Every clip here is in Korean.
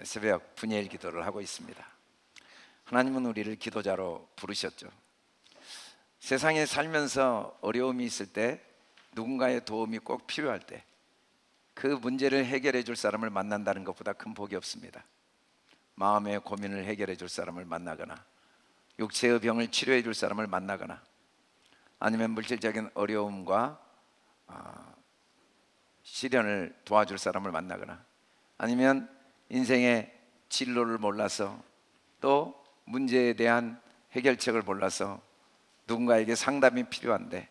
새벽 분야일 기도를 하고 있습니다. 하나님은 우리를 기도자로 부르셨죠. 세상에 살면서 어려움이 있을 때, 누군가의 도움이 꼭 필요할 때 그 문제를 해결해 줄 사람을 만난다는 것보다 큰 복이 없습니다. 마음의 고민을 해결해 줄 사람을 만나거나, 육체의 병을 치료해 줄 사람을 만나거나, 아니면 물질적인 어려움과 시련을 도와줄 사람을 만나거나, 아니면 인생의 진로를 몰라서 또 문제에 대한 해결책을 몰라서 누군가에게 상담이 필요한데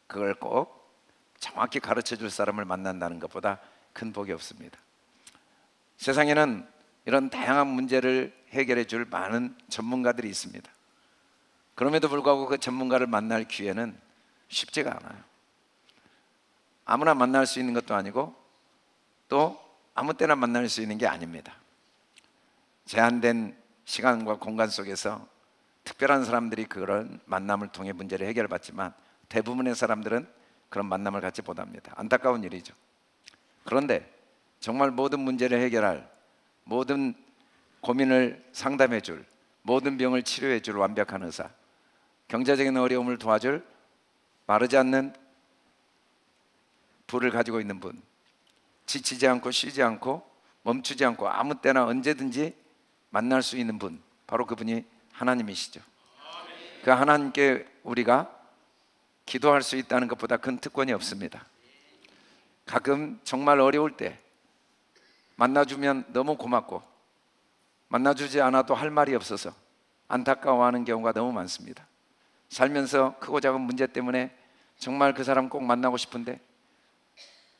그걸 꼭 정확히 가르쳐 줄 사람을 만난다는 것보다 큰 복이 없습니다. 세상에는 이런 다양한 문제를 해결해 줄 많은 전문가들이 있습니다. 그럼에도 불구하고 그 전문가를 만날 기회는 쉽지가 않아요. 아무나 만날 수 있는 것도 아니고 또 아무 때나 만날 수 있는 게 아닙니다. 제한된 시간과 공간 속에서 특별한 사람들이 그런 만남을 통해 문제를 해결받지만 대부분의 사람들은 그런 만남을 갖지 못합니다. 안타까운 일이죠. 그런데 정말 모든 문제를 해결할, 모든 고민을 상담해 줄, 모든 병을 치료해 줄 완벽한 의사, 경제적인 어려움을 도와줄 마르지 않는 불을 가지고 있는 분, 지치지 않고 쉬지 않고 멈추지 않고 아무 때나 언제든지 만날 수 있는 분, 바로 그분이 하나님이시죠. 그 하나님께 우리가 기도할 수 있다는 것보다 큰 특권이 없습니다. 가끔 정말 어려울 때 만나주면 너무 고맙고, 만나주지 않아도 할 말이 없어서 안타까워하는 경우가 너무 많습니다. 살면서 크고 작은 문제 때문에 정말 그 사람 꼭 만나고 싶은데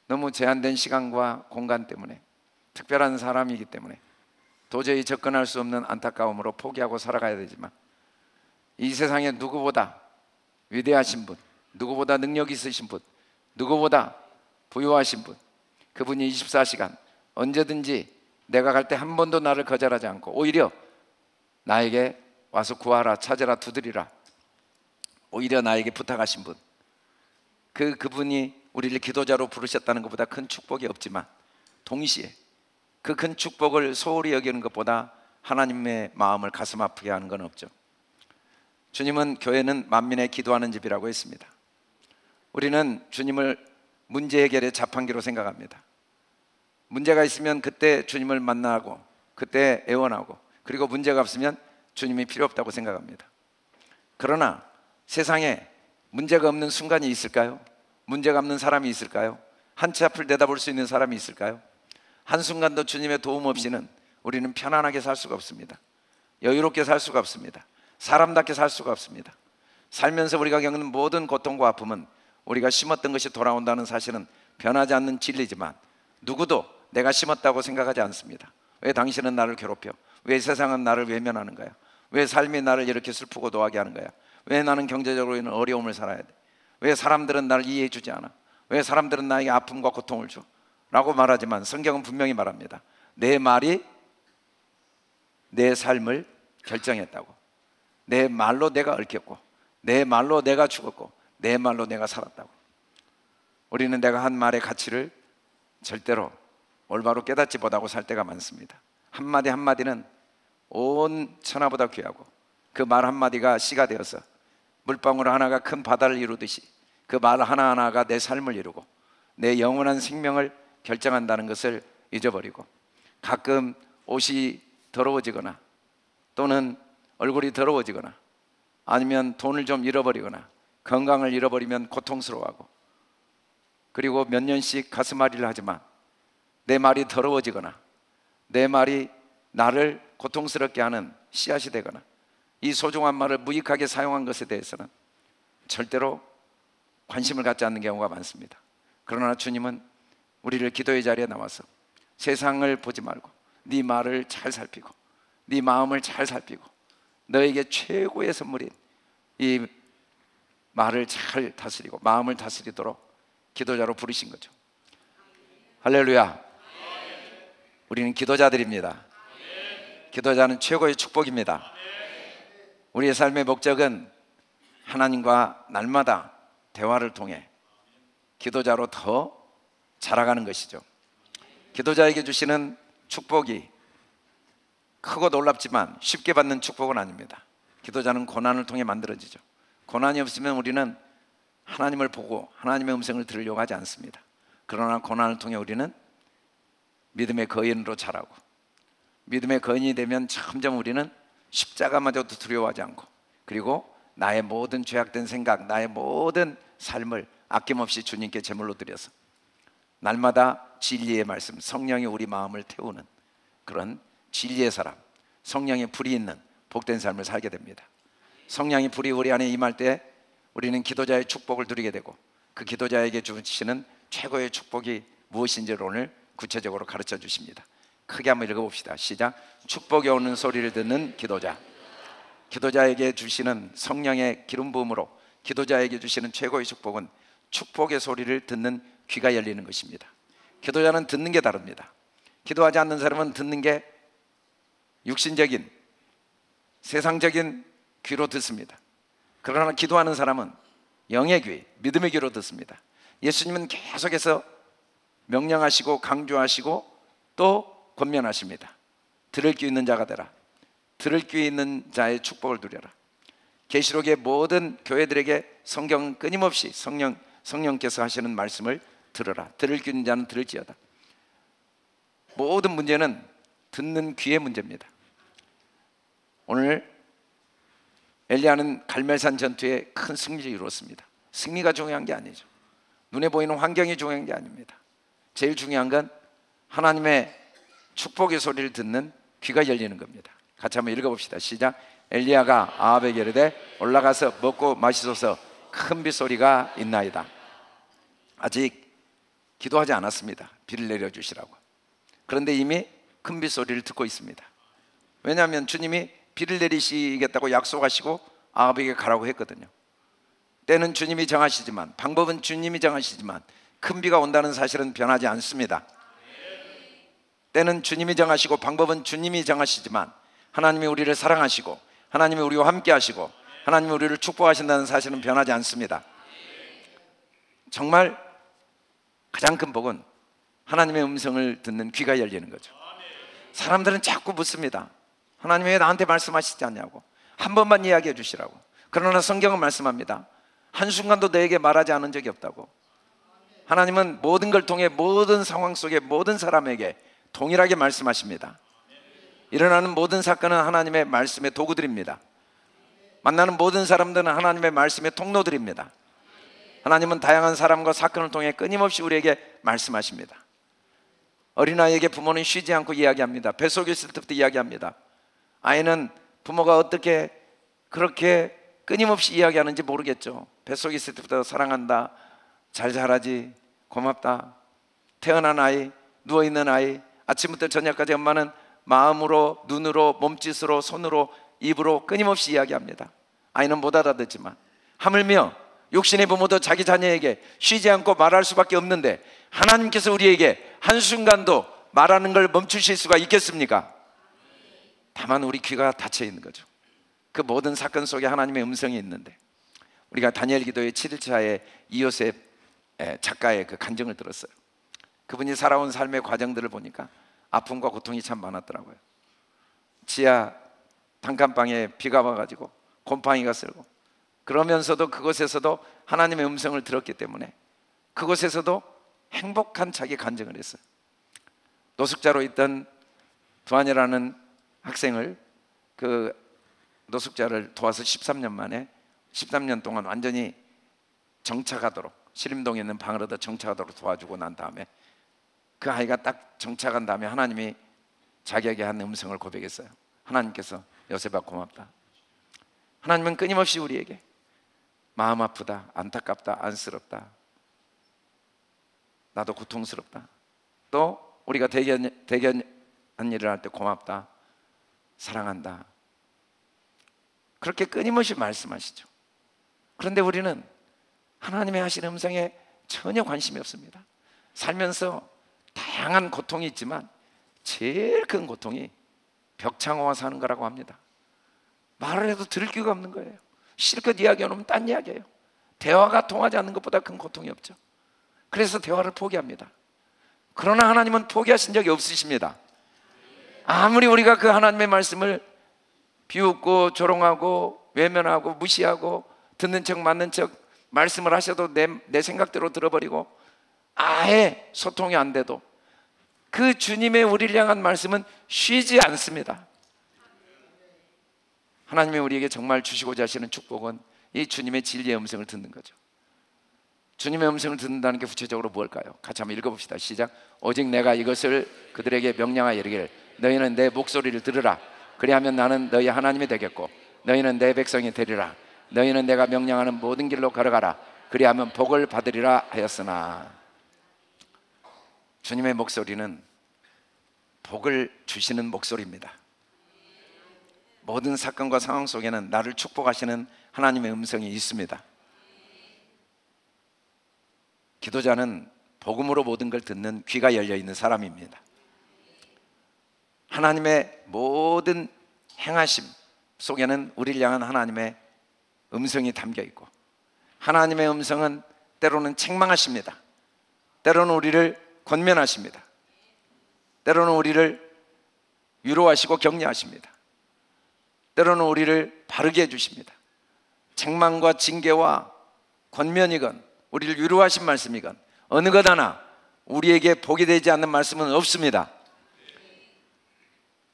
너무 제한된 시간과 공간 때문에, 특별한 사람이기 때문에 도저히 접근할 수 없는 안타까움으로 포기하고 살아가야 되지만, 이 세상에 누구보다 위대하신 분, 누구보다 능력 있으신 분, 누구보다 부유하신 분, 그분이 24시간 언제든지 내가 갈 때 한 번도 나를 거절하지 않고 오히려 나에게 와서 구하라, 찾으라, 두드리라, 오히려 나에게 부탁하신 분, 그분이 우리를 기도자로 부르셨다는 것보다 큰 축복이 없지만, 동시에 그 큰 축복을 소홀히 여기는 것보다 하나님의 마음을 가슴 아프게 하는 건 없죠. 주님은 교회는 만민의 기도하는 집이라고 했습니다. 우리는 주님을 문제 해결의 자판기로 생각합니다. 문제가 있으면 그때 주님을 만나고, 그때 애원하고, 그리고 문제가 없으면 주님이 필요 없다고 생각합니다. 그러나 세상에 문제가 없는 순간이 있을까요? 문제가 없는 사람이 있을까요? 한치 앞을 내다볼 수 있는 사람이 있을까요? 한순간도 주님의 도움 없이는 우리는 편안하게 살 수가 없습니다. 여유롭게 살 수가 없습니다. 사람답게 살 수가 없습니다. 살면서 우리가 겪는 모든 고통과 아픔은 우리가 심었던 것이 돌아온다는 사실은 변하지 않는 진리지만, 누구도 내가 심었다고 생각하지 않습니다. 왜 당신은 나를 괴롭혀? 왜 세상은 나를 외면하는 거야? 왜 삶이 나를 이렇게 슬프고 노하게 하는 거야? 왜 나는 경제적으로 있는 어려움을 살아야 돼? 왜 사람들은 나를 이해해 주지 않아? 왜 사람들은 나에게 아픔과 고통을 줘? 라고 말하지만 성경은 분명히 말합니다. 내 말이 내 삶을 결정했다고. 내 말로 내가 얽혔고, 내 말로 내가 죽었고, 내 말로 내가 살았다고. 우리는 내가 한 말의 가치를 절대로 올바로 깨닫지 못하고 살 때가 많습니다. 한마디 한마디는 온 천하보다 귀하고, 그 말 한마디가 씨가 되어서 물방울 하나가 큰 바다를 이루듯이 그 말 하나하나가 내 삶을 이루고 내 영원한 생명을 결정한다는 것을 잊어버리고, 가끔 옷이 더러워지거나 또는 얼굴이 더러워지거나 아니면 돈을 좀 잃어버리거나 건강을 잃어버리면 고통스러워하고, 그리고 몇 년씩 가슴앓이를 하지만 내 말이 더러워지거나 내 말이 나를 고통스럽게 하는 씨앗이 되거나 이 소중한 말을 무익하게 사용한 것에 대해서는 절대로 관심을 갖지 않는 경우가 많습니다. 그러나 주님은 우리를 기도의 자리에 나와서 세상을 보지 말고 네 말을 잘 살피고 네 마음을 잘 살피고 너에게 최고의 선물인 이 말을 잘 다스리고 마음을 다스리도록 기도자로 부르신 거죠. 할렐루야. 우리는 기도자들입니다. 기도자는 최고의 축복입니다. 우리의 삶의 목적은 하나님과 날마다 대화를 통해 기도자로 더 자라가는 것이죠. 기도자에게 주시는 축복이 크고 놀랍지만 쉽게 받는 축복은 아닙니다. 기도자는 고난을 통해 만들어지죠. 고난이 없으면 우리는 하나님을 보고 하나님의 음성을 들으려고 하지 않습니다. 그러나 고난을 통해 우리는 믿음의 거인으로 자라고, 믿음의 거인이 되면 점점 우리는 십자가마저도 두려워하지 않고, 그리고 나의 모든 죄악된 생각, 나의 모든 삶을 아낌없이 주님께 제물로 드려서 날마다 진리의 말씀, 성령이 우리 마음을 태우는 그런 진리의 사람, 성령의 불이 있는 복된 삶을 살게 됩니다. 성령의 불이 우리 안에 임할 때 우리는 기도자의 축복을 누리게 되고, 그 기도자에게 주시는 최고의 축복이 무엇인지를 오늘 구체적으로 가르쳐 주십니다. 크게 한번 읽어봅시다. 시작. 축복이 오는 소리를 듣는 기도자. 기도자에게 주시는 성령의 기름 부음으로 기도자에게 주시는 최고의 축복은 축복의 소리를 듣는 귀가 열리는 것입니다. 기도자는 듣는 게 다릅니다. 기도하지 않는 사람은 듣는 게 육신적인 세상적인 귀로 듣습니다. 그러나 기도하는 사람은 영의 귀, 믿음의 귀로 듣습니다. 예수님은 계속해서 명령하시고 강조하시고 또 권면하십니다. 들을 귀 있는 자가 되라. 들을 귀 있는 자의 축복을 누려라. 계시록의 모든 교회들에게 성경은 끊임없이 성령께서 하시는 말씀을 들어라. 들을 귀 있는 자는 들을지어다. 모든 문제는 듣는 귀의 문제입니다. 오늘 엘리야는 갈멜산 전투에 큰 승리를 이루었습니다. 승리가 중요한 게 아니죠. 눈에 보이는 환경이 중요한 게 아닙니다. 제일 중요한 건 하나님의 축복의 소리를 듣는 귀가 열리는 겁니다. 같이 한번 읽어봅시다. 시작. 엘리야가 아합에게 이르되 올라가서 먹고 마시소서, 큰 빗소리가 있나이다. 아직 기도하지 않았습니다. 비를 내려주시라고. 그런데 이미 큰 빗소리를 듣고 있습니다. 왜냐하면 주님이 비를 내리시겠다고 약속하시고 아합에게 가라고 했거든요. 때는 주님이 정하시지만, 방법은 주님이 정하시지만 큰 비가 온다는 사실은 변하지 않습니다. 때는 주님이 정하시고 방법은 주님이 정하시지만 하나님이 우리를 사랑하시고 하나님이 우리와 함께 하시고 하나님이 우리를 축복하신다는 사실은 변하지 않습니다. 정말 가장 큰 복은 하나님의 음성을 듣는 귀가 열리는 거죠. 사람들은 자꾸 묻습니다. 하나님 왜 나한테 말씀하시지 않냐고, 한 번만 이야기해 주시라고. 그러나 성경은 말씀합니다. 한순간도 너에게 말하지 않은 적이 없다고. 하나님은 모든 걸 통해 모든 상황 속에 모든 사람에게 동일하게 말씀하십니다. 일어나는 모든 사건은 하나님의 말씀의 도구들입니다. 만나는 모든 사람들은 하나님의 말씀의 통로들입니다. 하나님은 다양한 사람과 사건을 통해 끊임없이 우리에게 말씀하십니다. 어린아이에게 부모는 쉬지 않고 이야기합니다. 뱃속에 있을 때부터 이야기합니다. 아이는 부모가 어떻게 그렇게 끊임없이 이야기하는지 모르겠죠. 뱃속에 있을 때부터 사랑한다, 잘 자라지, 고맙다. 태어난 아이, 누워있는 아이, 아침부터 저녁까지 엄마는 마음으로, 눈으로, 몸짓으로, 손으로, 입으로 끊임없이 이야기합니다. 아이는 못 알아듣지만, 하물며 육신의 부모도 자기 자녀에게 쉬지 않고 말할 수밖에 없는데 하나님께서 우리에게 한순간도 말하는 걸 멈추실 수가 있겠습니까? 다만 우리 귀가 닫혀 있는 거죠. 그 모든 사건 속에 하나님의 음성이 있는데, 우리가 다니엘 기도의 7일차에 이요셉 작가의 그 간증을 들었어요. 그분이 살아온 삶의 과정들을 보니까 아픔과 고통이 참 많았더라고요. 지하 단칸방에 비가 와가지고 곰팡이가 쓸고, 그러면서도 그곳에서도 하나님의 음성을 들었기 때문에 그곳에서도 행복한 자기 간증을 했어요. 노숙자로 있던 두한이라는 학생을, 그 노숙자를 도와서 13년 만에 13년 동안 완전히 정착하도록, 신림동에 있는 방을 얻어 정착하도록 도와주고 난 다음에 그 아이가 딱 정착한 다음에 하나님이 자기에게 한 음성을 고백했어요. 하나님께서 요셉아 고맙다. 하나님은 끊임없이 우리에게 마음 아프다, 안타깝다, 안쓰럽다, 나도 고통스럽다, 또 우리가 대견한 일을 할 때 고맙다, 사랑한다, 그렇게 끊임없이 말씀하시죠. 그런데 우리는 하나님의 하시는 음성에 전혀 관심이 없습니다. 살면서 다양한 고통이 있지만 제일 큰 고통이 벽창호와 사는 거라고 합니다. 말을 해도 들을 귀가 없는 거예요. 실컷 이야기해놓으면 딴 이야기예요. 대화가 통하지 않는 것보다 큰 고통이 없죠. 그래서 대화를 포기합니다. 그러나 하나님은 포기하신 적이 없으십니다. 아무리 우리가 그 하나님의 말씀을 비웃고 조롱하고 외면하고 무시하고 듣는 척 맞는 척 말씀을 하셔도 내 생각대로 들어버리고 아예 소통이 안 돼도 그 주님의 우리를 향한 말씀은 쉬지 않습니다. 하나님이 우리에게 정말 주시고자 하시는 축복은 이 주님의 진리의 음성을 듣는 거죠. 주님의 음성을 듣는다는 게 구체적으로 무엇일까요? 같이 한번 읽어봅시다. 시작. 오직 내가 이것을 그들에게 명령하여 이르기를 너희는 내 목소리를 들으라. 그리하면 나는 너희 하나님이 되겠고 너희는 내 백성이 되리라. 너희는 내가 명령하는 모든 길로 걸어가라. 그리하면 복을 받으리라 하였으나. 주님의 목소리는 복을 주시는 목소리입니다. 모든 사건과 상황 속에는 나를 축복하시는 하나님의 음성이 있습니다. 기도자는 복음으로 모든 걸 듣는 귀가 열려있는 사람입니다. 하나님의 모든 행하심 속에는 우리를 향한 하나님의 음성이 담겨있고 하나님의 음성은 때로는 책망하십니다. 때로는 우리를 권면하십니다. 때로는 우리를 위로하시고 격려하십니다. 때로는 우리를 바르게 해주십니다. 책망과 징계와 권면이건 우리를 위로하신 말씀이건 어느 것 하나 우리에게 복이 되지 않는 말씀은 없습니다.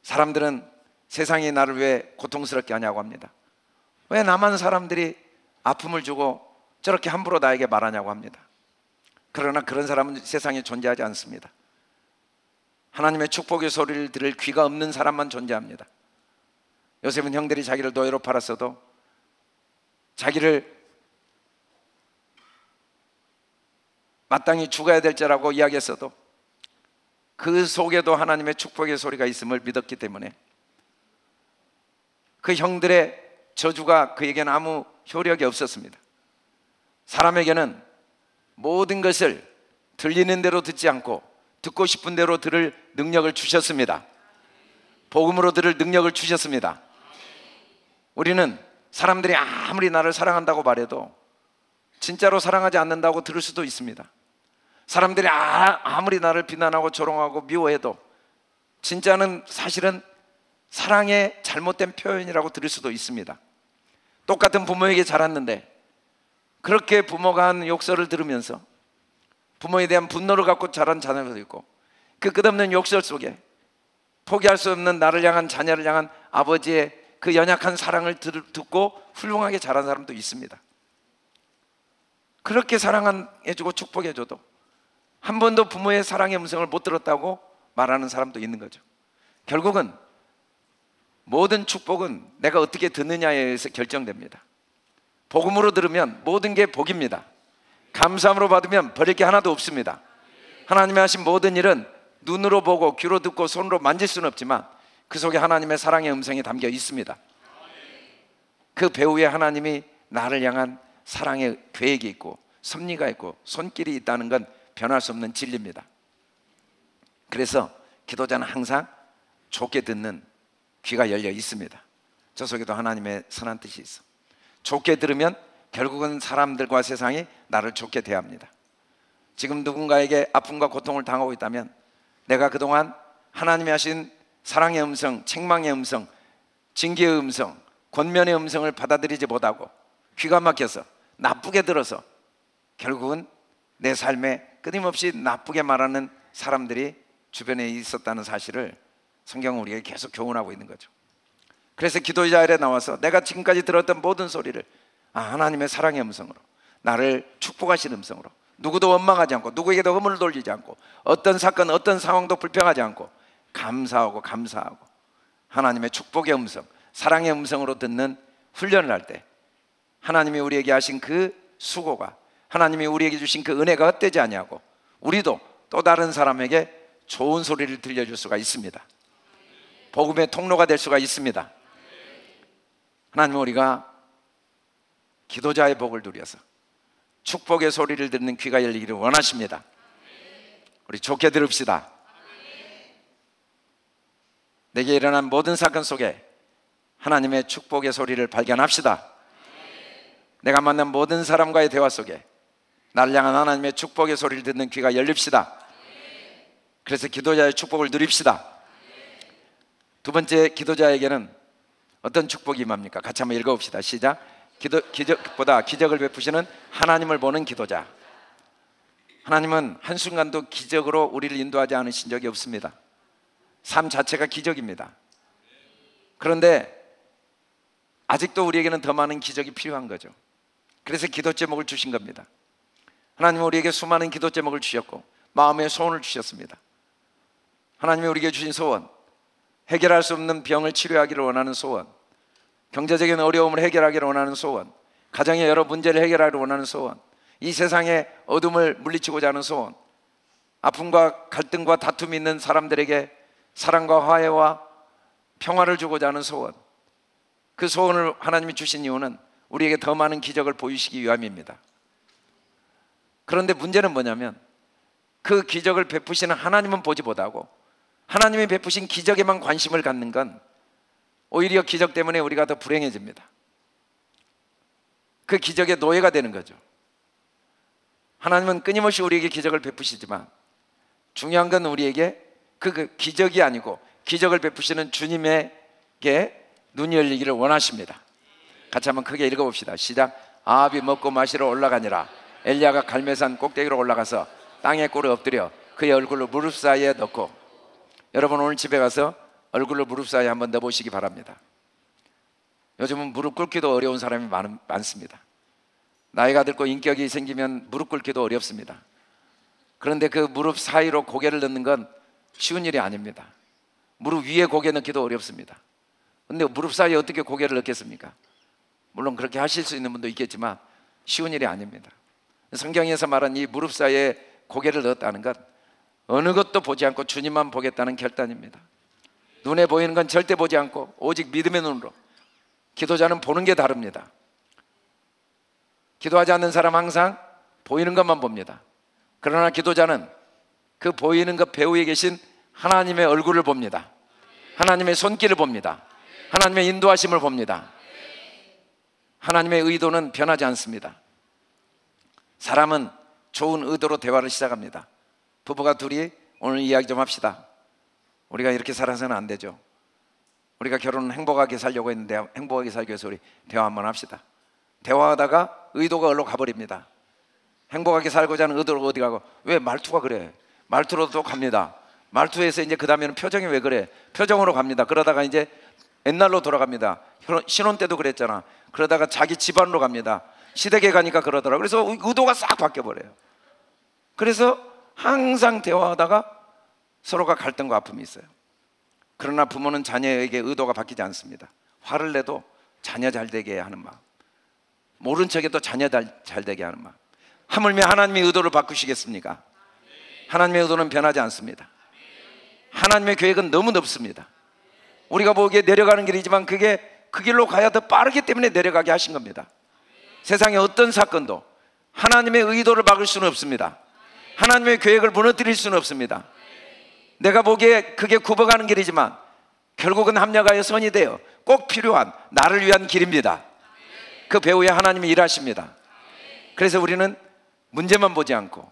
사람들은 세상이 나를 왜 고통스럽게 하냐고 합니다. 왜 나만 사람들이 아픔을 주고 저렇게 함부로 나에게 말하냐고 합니다. 그러나 그런 사람은 세상에 존재하지 않습니다. 하나님의 축복의 소리를 들을 귀가 없는 사람만 존재합니다. 요셉은 형들이 자기를 노예로 팔았어도 자기를 마땅히 죽어야 될 자라고 이야기했어도 그 속에도 하나님의 축복의 소리가 있음을 믿었기 때문에 그 형들의 저주가 그에게는 아무 효력이 없었습니다. 사람에게는 모든 것을 들리는 대로 듣지 않고 듣고 싶은 대로 들을 능력을 주셨습니다. 복음으로 들을 능력을 주셨습니다. 우리는 사람들이 아무리 나를 사랑한다고 말해도 진짜로 사랑하지 않는다고 들을 수도 있습니다. 사람들이 아무리 나를 비난하고 조롱하고 미워해도 진짜는 사실은 사랑의 잘못된 표현이라고 들을 수도 있습니다. 똑같은 부모에게 자랐는데 그렇게 부모가 한 욕설을 들으면서 부모에 대한 분노를 갖고 자란 자녀도 있고 그 끝없는 욕설 속에 포기할 수 없는 나를 향한 자녀를 향한 아버지의 그 연약한 사랑을 듣고 훌륭하게 자란 사람도 있습니다. 그렇게 사랑해주고 축복해줘도 한 번도 부모의 사랑의 음성을 못 들었다고 말하는 사람도 있는 거죠. 결국은 모든 축복은 내가 어떻게 듣느냐에 의해서 결정됩니다. 복음으로 들으면 모든 게 복입니다. 감사함으로 받으면 버릴 게 하나도 없습니다. 하나님이 하신 모든 일은 눈으로 보고 귀로 듣고 손으로 만질 수는 없지만 그 속에 하나님의 사랑의 음성이 담겨 있습니다. 그 배후에 하나님이 나를 향한 사랑의 계획이 있고 섭리가 있고 손길이 있다는 건 변할 수 없는 진리입니다. 그래서 기도자는 항상 좋게 듣는 귀가 열려 있습니다. 저 속에도 하나님의 선한 뜻이 있어. 좋게 들으면 결국은 사람들과 세상이 나를 좋게 대합니다. 지금 누군가에게 아픔과 고통을 당하고 있다면 내가 그동안 하나님이 하신 사랑의 음성, 책망의 음성, 징계의 음성, 권면의 음성을 받아들이지 못하고 귀가 막혀서 나쁘게 들어서 결국은 내 삶에 끊임없이 나쁘게 말하는 사람들이 주변에 있었다는 사실을 성경은 우리에게 계속 교훈하고 있는 거죠. 그래서 기도자일에 나와서 내가 지금까지 들었던 모든 소리를 하나님의 사랑의 음성으로, 나를 축복하시는 음성으로, 누구도 원망하지 않고 누구에게도 허물을 돌리지 않고 어떤 사건 어떤 상황도 불평하지 않고 감사하고 하나님의 축복의 음성, 사랑의 음성으로 듣는 훈련을 할 때 하나님이 우리에게 하신 그 수고가, 하나님이 우리에게 주신 그 은혜가 헛되지 아니하고 우리도 또 다른 사람에게 좋은 소리를 들려줄 수가 있습니다. 복음의 통로가 될 수가 있습니다. 하나님은 우리가 기도자의 복을 누려서 축복의 소리를 듣는 귀가 열리기를 원하십니다. 우리 좋게 들읍시다. 내게 일어난 모든 사건 속에 하나님의 축복의 소리를 발견합시다. 내가 만난 모든 사람과의 대화 속에 나를 향한 하나님의 축복의 소리를 듣는 귀가 열립시다. 그래서 기도자의 축복을 누립시다. 두 번째, 기도자에게는 어떤 축복이 임합니까? 같이 한번 읽어봅시다. 시작. 기적보다 기적을 베푸시는 하나님을 보는 기도자. 하나님은 한순간도 기적으로 우리를 인도하지 않으신 적이 없습니다. 삶 자체가 기적입니다. 그런데 아직도 우리에게는 더 많은 기적이 필요한 거죠. 그래서 기도 제목을 주신 겁니다. 하나님은 우리에게 수많은 기도 제목을 주셨고 마음의 소원을 주셨습니다. 하나님이 우리에게 주신 소원, 해결할 수 없는 병을 치료하기를 원하는 소원, 경제적인 어려움을 해결하기를 원하는 소원, 가정의 여러 문제를 해결하기를 원하는 소원, 이 세상의 어둠을 물리치고자 하는 소원, 아픔과 갈등과 다툼이 있는 사람들에게 사랑과 화해와 평화를 주고자 하는 소원, 그 소원을 하나님이 주신 이유는 우리에게 더 많은 기적을 보이시기 위함입니다. 그런데 문제는 뭐냐면 그 기적을 베푸시는 하나님은 보지 못하고 하나님이 베푸신 기적에만 관심을 갖는 건 오히려 기적 때문에 우리가 더 불행해집니다. 그 기적의 노예가 되는 거죠. 하나님은 끊임없이 우리에게 기적을 베푸시지만 중요한 건 우리에게 그 기적이 아니고 기적을 베푸시는 주님에게 눈이 열리기를 원하십니다. 같이 한번 크게 읽어봅시다. 시작. 아합이 먹고 마시러 올라가니라. 엘리야가 갈멜산 꼭대기로 올라가서 땅에 꿇어 엎드려 그의 얼굴로 무릎 사이에 넣고. 여러분 오늘 집에 가서 얼굴로 무릎 사이에 한번 넣어보시기 바랍니다. 요즘은 무릎 꿇기도 어려운 사람이 많습니다. 나이가 들고 인격이 생기면 무릎 꿇기도 어렵습니다. 그런데 그 무릎 사이로 고개를 넣는 건 쉬운 일이 아닙니다. 무릎 위에 고개 넣기도 어렵습니다. 그런데 무릎 사이에 어떻게 고개를 넣겠습니까? 물론 그렇게 하실 수 있는 분도 있겠지만 쉬운 일이 아닙니다. 성경에서 말한 이 무릎 사이에 고개를 넣었다는 것, 어느 것도 보지 않고 주님만 보겠다는 결단입니다. 눈에 보이는 건 절대 보지 않고 오직 믿음의 눈으로. 기도자는 보는 게 다릅니다. 기도하지 않는 사람 항상 보이는 것만 봅니다. 그러나 기도자는 그 보이는 것 배후에 계신 하나님의 얼굴을 봅니다. 하나님의 손길을 봅니다. 하나님의 인도하심을 봅니다. 하나님의 의도는 변하지 않습니다. 사람은 좋은 의도로 대화를 시작합니다. 부부가 둘이 오늘 이야기 좀 합시다. 우리가 이렇게 살아서는 안 되죠. 우리가 결혼은 행복하게 살려고 했는데 행복하게 살기 위해서 우리 대화 한번 합시다. 대화하다가 의도가 얼로 가버립니다. 행복하게 살고자 하는 의도로 어디 가고, 왜 말투가 그래? 말투로도 갑니다. 말투에서 이제 그 다음에는 표정이 왜 그래? 표정으로 갑니다. 그러다가 이제 옛날로 돌아갑니다. 신혼 때도 그랬잖아. 그러다가 자기 집안으로 갑니다. 시댁에 가니까 그러더라고요. 그래서 의도가 싹 바뀌어버려요. 그래서 항상 대화하다가 서로가 갈등과 아픔이 있어요. 그러나 부모는 자녀에게 의도가 바뀌지 않습니다. 화를 내도 자녀 잘 되게 하는 마음, 모른 척해도 자녀 잘 되게 하는 마음. 하물며 하나님의 의도를 바꾸시겠습니까? 하나님의 의도는 변하지 않습니다. 하나님의 계획은 너무 넓습니다. 우리가 보기에 내려가는 길이지만 그게 그 길로 가야 더 빠르기 때문에 내려가게 하신 겁니다. 세상의 어떤 사건도 하나님의 의도를 막을 수는 없습니다. 하나님의 계획을 무너뜨릴 수는 없습니다. 내가 보기에 그게 굽어가는 길이지만 결국은 합력하여 선이 되어 꼭 필요한 나를 위한 길입니다. 그 배후에 하나님이 일하십니다. 그래서 우리는 문제만 보지 않고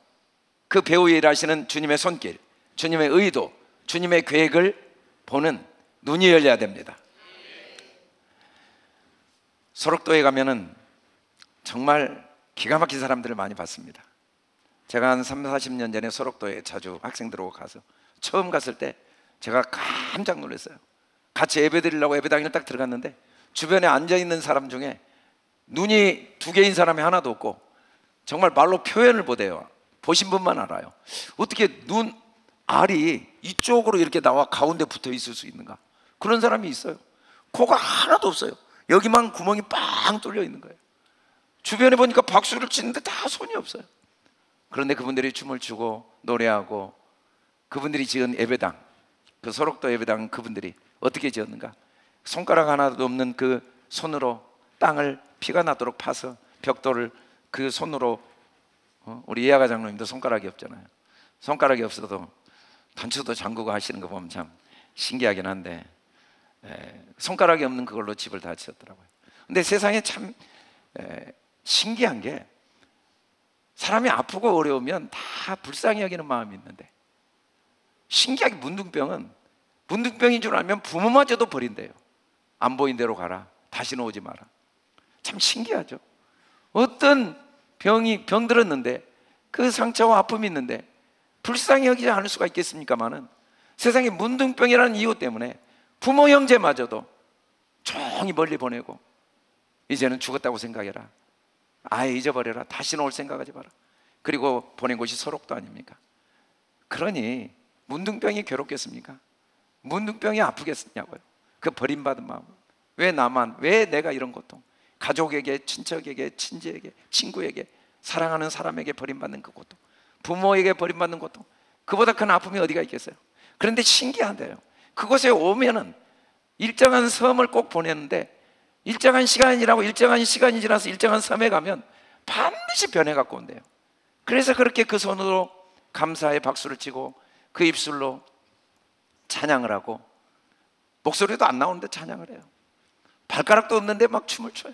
그 배후에 일하시는 주님의 손길, 주님의 의도, 주님의 계획을 보는 눈이 열려야 됩니다. 소록도에 가면은 정말 기가 막힌 사람들을 많이 봤습니다. 제가 한 30-40년 전에 소록도에 자주 학생들하고 가서 처음 갔을 때 제가 깜짝 놀랐어요. 같이 예배 드리려고 예배당에 딱 들어갔는데 주변에 앉아있는 사람 중에 눈이 두 개인 사람이 하나도 없고 정말 말로 표현을 못해요. 보신 분만 알아요. 어떻게 눈 알이 이쪽으로 이렇게 나와 가운데 붙어 있을 수 있는가? 그런 사람이 있어요. 코가 하나도 없어요. 여기만 구멍이 빵 뚫려 있는 거예요. 주변에 보니까 박수를 치는데 다 손이 없어요. 그런데 그분들이 춤을 추고 노래하고 그분들이 지은 예배당, 그 소록도 예배당 그분들이 어떻게 지었는가? 손가락 하나도 없는 그 손으로 땅을 피가 나도록 파서 벽돌을 그 손으로, 우리 예아가 장로님도 손가락이 없잖아요. 손가락이 없어도 단추도 잠그고 하시는 거 보면 참 신기하긴 한데 손가락이 없는 그걸로 집을 다 지었더라고요. 근데 세상에 참 신기한 게 사람이 아프고 어려우면 다 불쌍히 여기는 마음이 있는데 신기하게 문둥병은 문둥병인 줄 알면 부모마저도 버린대요. 안 보인 대로 가라, 다시는 오지 마라. 참 신기하죠. 어떤 병 들었는데, 그 상처와 아픔이 있는데 불쌍히 여기지 않을 수가 있겠습니까마는, 세상에 문둥병이라는 이유 때문에 부모 형제마저도 조용히 멀리 보내고, 이제는 죽었다고 생각해라, 아예 잊어버려라, 다시는 올 생각하지 마라. 그리고 보낸 곳이 서록도 아닙니까? 그러니 문둥병이 괴롭겠습니까? 문둥병이 아프겠냐고요. 그 버림받은 마음. 왜 나만, 왜 내가 이런 고통, 가족에게, 친척에게, 친지에게, 친구에게, 사랑하는 사람에게 버림받는 그 고통, 부모에게 버림받는 고통, 그보다 큰 아픔이 어디가 있겠어요? 그런데 신기한데요, 그곳에 오면은 일정한 섬을 꼭 보내는데, 일정한 시간이 지나서 일정한 섬에 가면 반드시 변해 갖고 온대요. 그래서 그렇게 그 손으로 감사의 박수를 치고, 그 입술로 찬양을 하고, 목소리도 안 나오는데 찬양을 해요. 발가락도 없는데 막 춤을 춰요.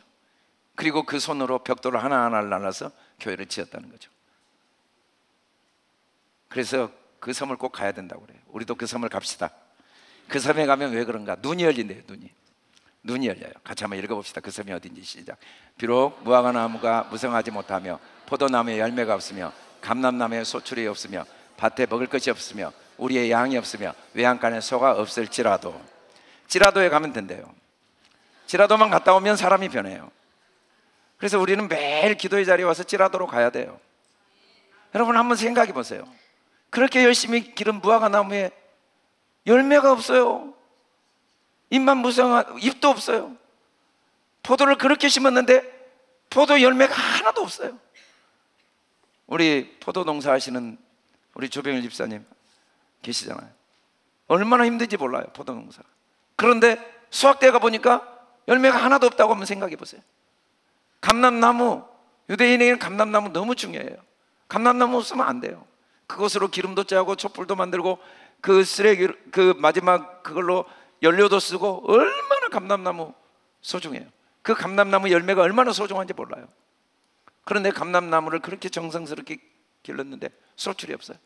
그리고 그 손으로 벽돌을 하나하나를 날라서 교회를 지었다는 거죠. 그래서 그 섬을 꼭 가야 된다고 그래요. 우리도 그 섬을 갑시다. 그 섬에 가면 왜 그런가? 눈이 열린대요. 눈이 열려요. 같이 한번 읽어봅시다. 그 섬이 어딘지. 시작. 비록 무화과나무가 무성하지 못하며 포도나무에 열매가 없으며 감람나무에 소출이 없으며 밭에 먹을 것이 없으며 우리의 양이 없으며 외양간에 소가 없을지라도, 지라도에 가면 된대요. 지라도만 갔다 오면 사람이 변해요. 그래서 우리는 매일 기도의 자리에 와서 지라도로 가야 돼요. 여러분 한번 생각해 보세요. 그렇게 열심히 기른 무화과나무에 열매가 없어요. 잎만 무성한, 잎도 없어요. 포도를 그렇게 심었는데 포도 열매가 하나도 없어요. 우리 포도 농사 하시는 우리 조병일 집사님 계시잖아요. 얼마나 힘든지 몰라요, 포도 농사. 그런데 수확대에 가보니까 열매가 하나도 없다고 한번 생각해 보세요. 감람나무, 유대인에게는 감람나무 너무 중요해요. 감람나무 없으면 안 돼요. 그것으로 기름도 짜고 촛불도 만들고, 그 쓰레기, 그 마지막 그걸로 연료도 쓰고, 얼마나 감람나무 소중해요. 그 감람나무 열매가 얼마나 소중한지 몰라요. 그런데 감람나무를 그렇게 정성스럽게 길렀는데 소출이 없어요.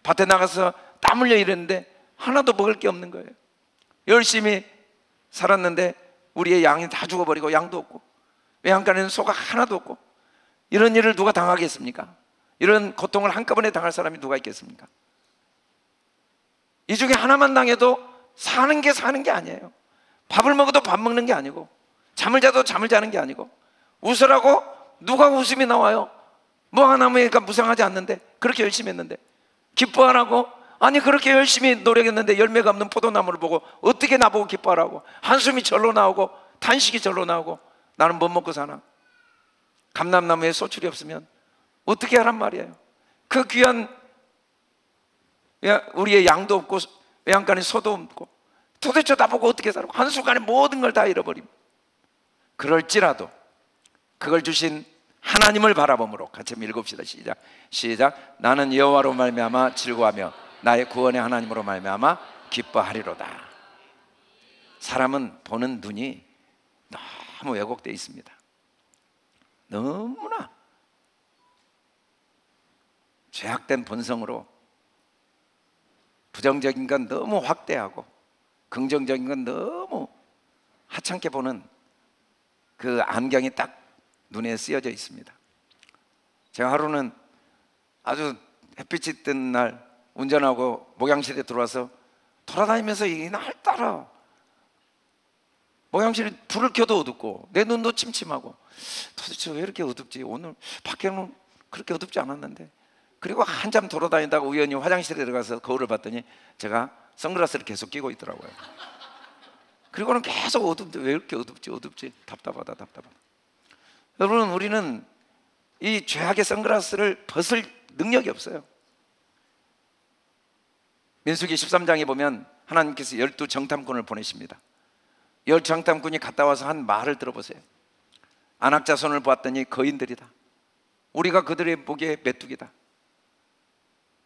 밭에 나가서 땀 흘려 일했는데 하나도 먹을 게 없는 거예요. 열심히 살았는데 우리의 양이 다 죽어버리고 양도 없고 외양간에는 소가 하나도 없고, 이런 일을 누가 당하겠습니까? 이런 고통을 한꺼번에 당할 사람이 누가 있겠습니까? 이 중에 하나만 당해도 사는 게 아니에요. 밥을 먹어도 밥 먹는 게 아니고, 잠을 자도 잠을 자는 게 아니고, 웃으라고 누가 웃음이 나와요? 무화과나무가 무성하지 않는데, 그렇게 열심히 했는데. 기뻐하라고? 아니 그렇게 열심히 노력했는데 열매가 없는 포도나무를 보고 어떻게 나보고 기뻐하라고? 한숨이 절로 나오고 탄식이 절로 나오고, 나는 못 먹고 사나? 감람나무에 소출이 없으면 어떻게 하란 말이에요? 그 귀한 우리의 양도 없고 외양간에 소도 없고, 도대체 나보고 어떻게 살고, 한순간에 모든 걸 다 잃어버림. 그럴지라도 그걸 주신 하나님을 바라봄으로 같이 한번 읽읍시다. 시작. 나는 여호와로 말미암아 즐거워하며 나의 구원의 하나님으로 말미암아 기뻐하리로다. 사람은 보는 눈이 너무 왜곡되어 있습니다. 너무나 죄악된 본성으로 부정적인 건 너무 확대하고 긍정적인 건 너무 하찮게 보는 그 안경이 딱 눈에 쓰여져 있습니다. 제가 하루는 아주 햇빛이 뜬 날 운전하고 목양실에 들어와서 돌아다니면서 이날따라 목양실에 불을 켜도 어둡고 내 눈도 침침하고, 도대체 왜 이렇게 어둡지? 오늘 밖에는 그렇게 어둡지 않았는데. 그리고 한참 돌아다니다가 우연히 화장실에 들어가서 거울을 봤더니 제가 선글라스를 계속 끼고 있더라고요. 그리고는 계속 어둡는데 왜 이렇게 어둡지? 답답하다. 여러분, 우리는 이 죄악의 선글라스를 벗을 능력이 없어요. 민수기 13장에 보면 하나님께서 12정탐꾼을 보내십니다. 10정탐꾼이 갔다 와서 한 말을 들어보세요. 안악자손을 보았더니 거인들이다. 우리가 그들의 보기에 메뚜기다.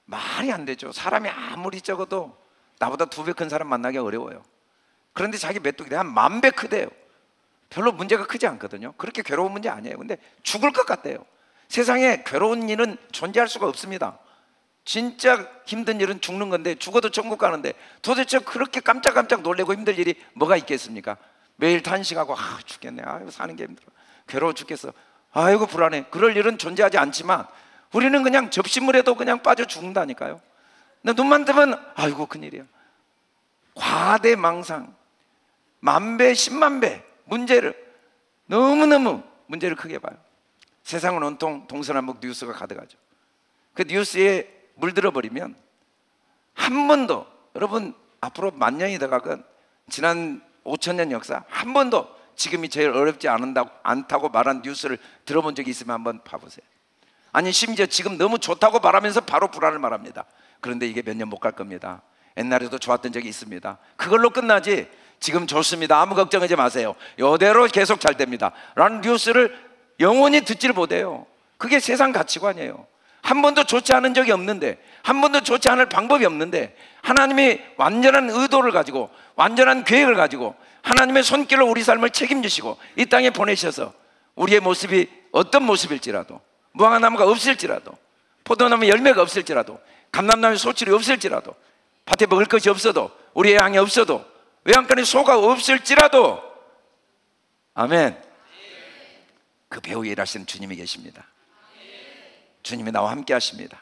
말이 안 되죠. 사람이 아무리 적어도 나보다 2배 큰 사람 만나기 어려워요. 그런데 자기 메뚜기다. 한 10,000배 크대요. 별로 문제가 크지 않거든요. 그렇게 괴로운 문제 아니에요. 근데 죽을 것 같대요. 세상에 괴로운 일은 존재할 수가 없습니다. 진짜 힘든 일은 죽는 건데, 죽어도 천국 가는데 도대체 그렇게 깜짝깜짝 놀래고 힘들 일이 뭐가 있겠습니까? 매일 탄식하고 죽겠네, 아이고 사는 게 힘들어, 괴로워 죽겠어, 아이고 불안해. 그럴 일은 존재하지 않지만 우리는 그냥 접시물에도 그냥 빠져 죽는다니까요. 근데 눈만 뜨면 아이고 큰일이야. 과대망상, 만배 10만배 문제를, 너무너무 문제를 크게 봐요. 세상은 온통 동서남북 뉴스가 가득하죠. 그 뉴스에 물들어 버리면 한 번도, 여러분 앞으로 만 년이 더 가건 지난 5,000년 역사 한 번도 지금이 제일 어렵지 않다고 말한 뉴스를 들어본 적이 있으면 한번 봐보세요. 아니 심지어 지금 너무 좋다고 말하면서 바로 불안을 말합니다. 그런데 이게 몇 년 못 갈 겁니다. 옛날에도 좋았던 적이 있습니다. 그걸로 끝나지 지금 좋습니다, 아무 걱정하지 마세요, 이대로 계속 잘 됩니다 라는 뉴스를 영원히 듣지를 못해요. 그게 세상 가치관이에요. 한 번도 좋지 않은 적이 없는데, 한 번도 좋지 않을 방법이 없는데, 하나님이 완전한 의도를 가지고 완전한 계획을 가지고 하나님의 손길로 우리 삶을 책임지시고 이 땅에 보내셔서 우리의 모습이 어떤 모습일지라도, 무화과 나무가 없을지라도, 포도나무 열매가 없을지라도, 감람나무 소출이 없을지라도, 밭에 먹을 것이 없어도, 우리의 양이 없어도, 외양간에 소가 없을지라도, 아멘, 그 배후에 일하시는 주님이 계십니다. 주님이 나와 함께 하십니다.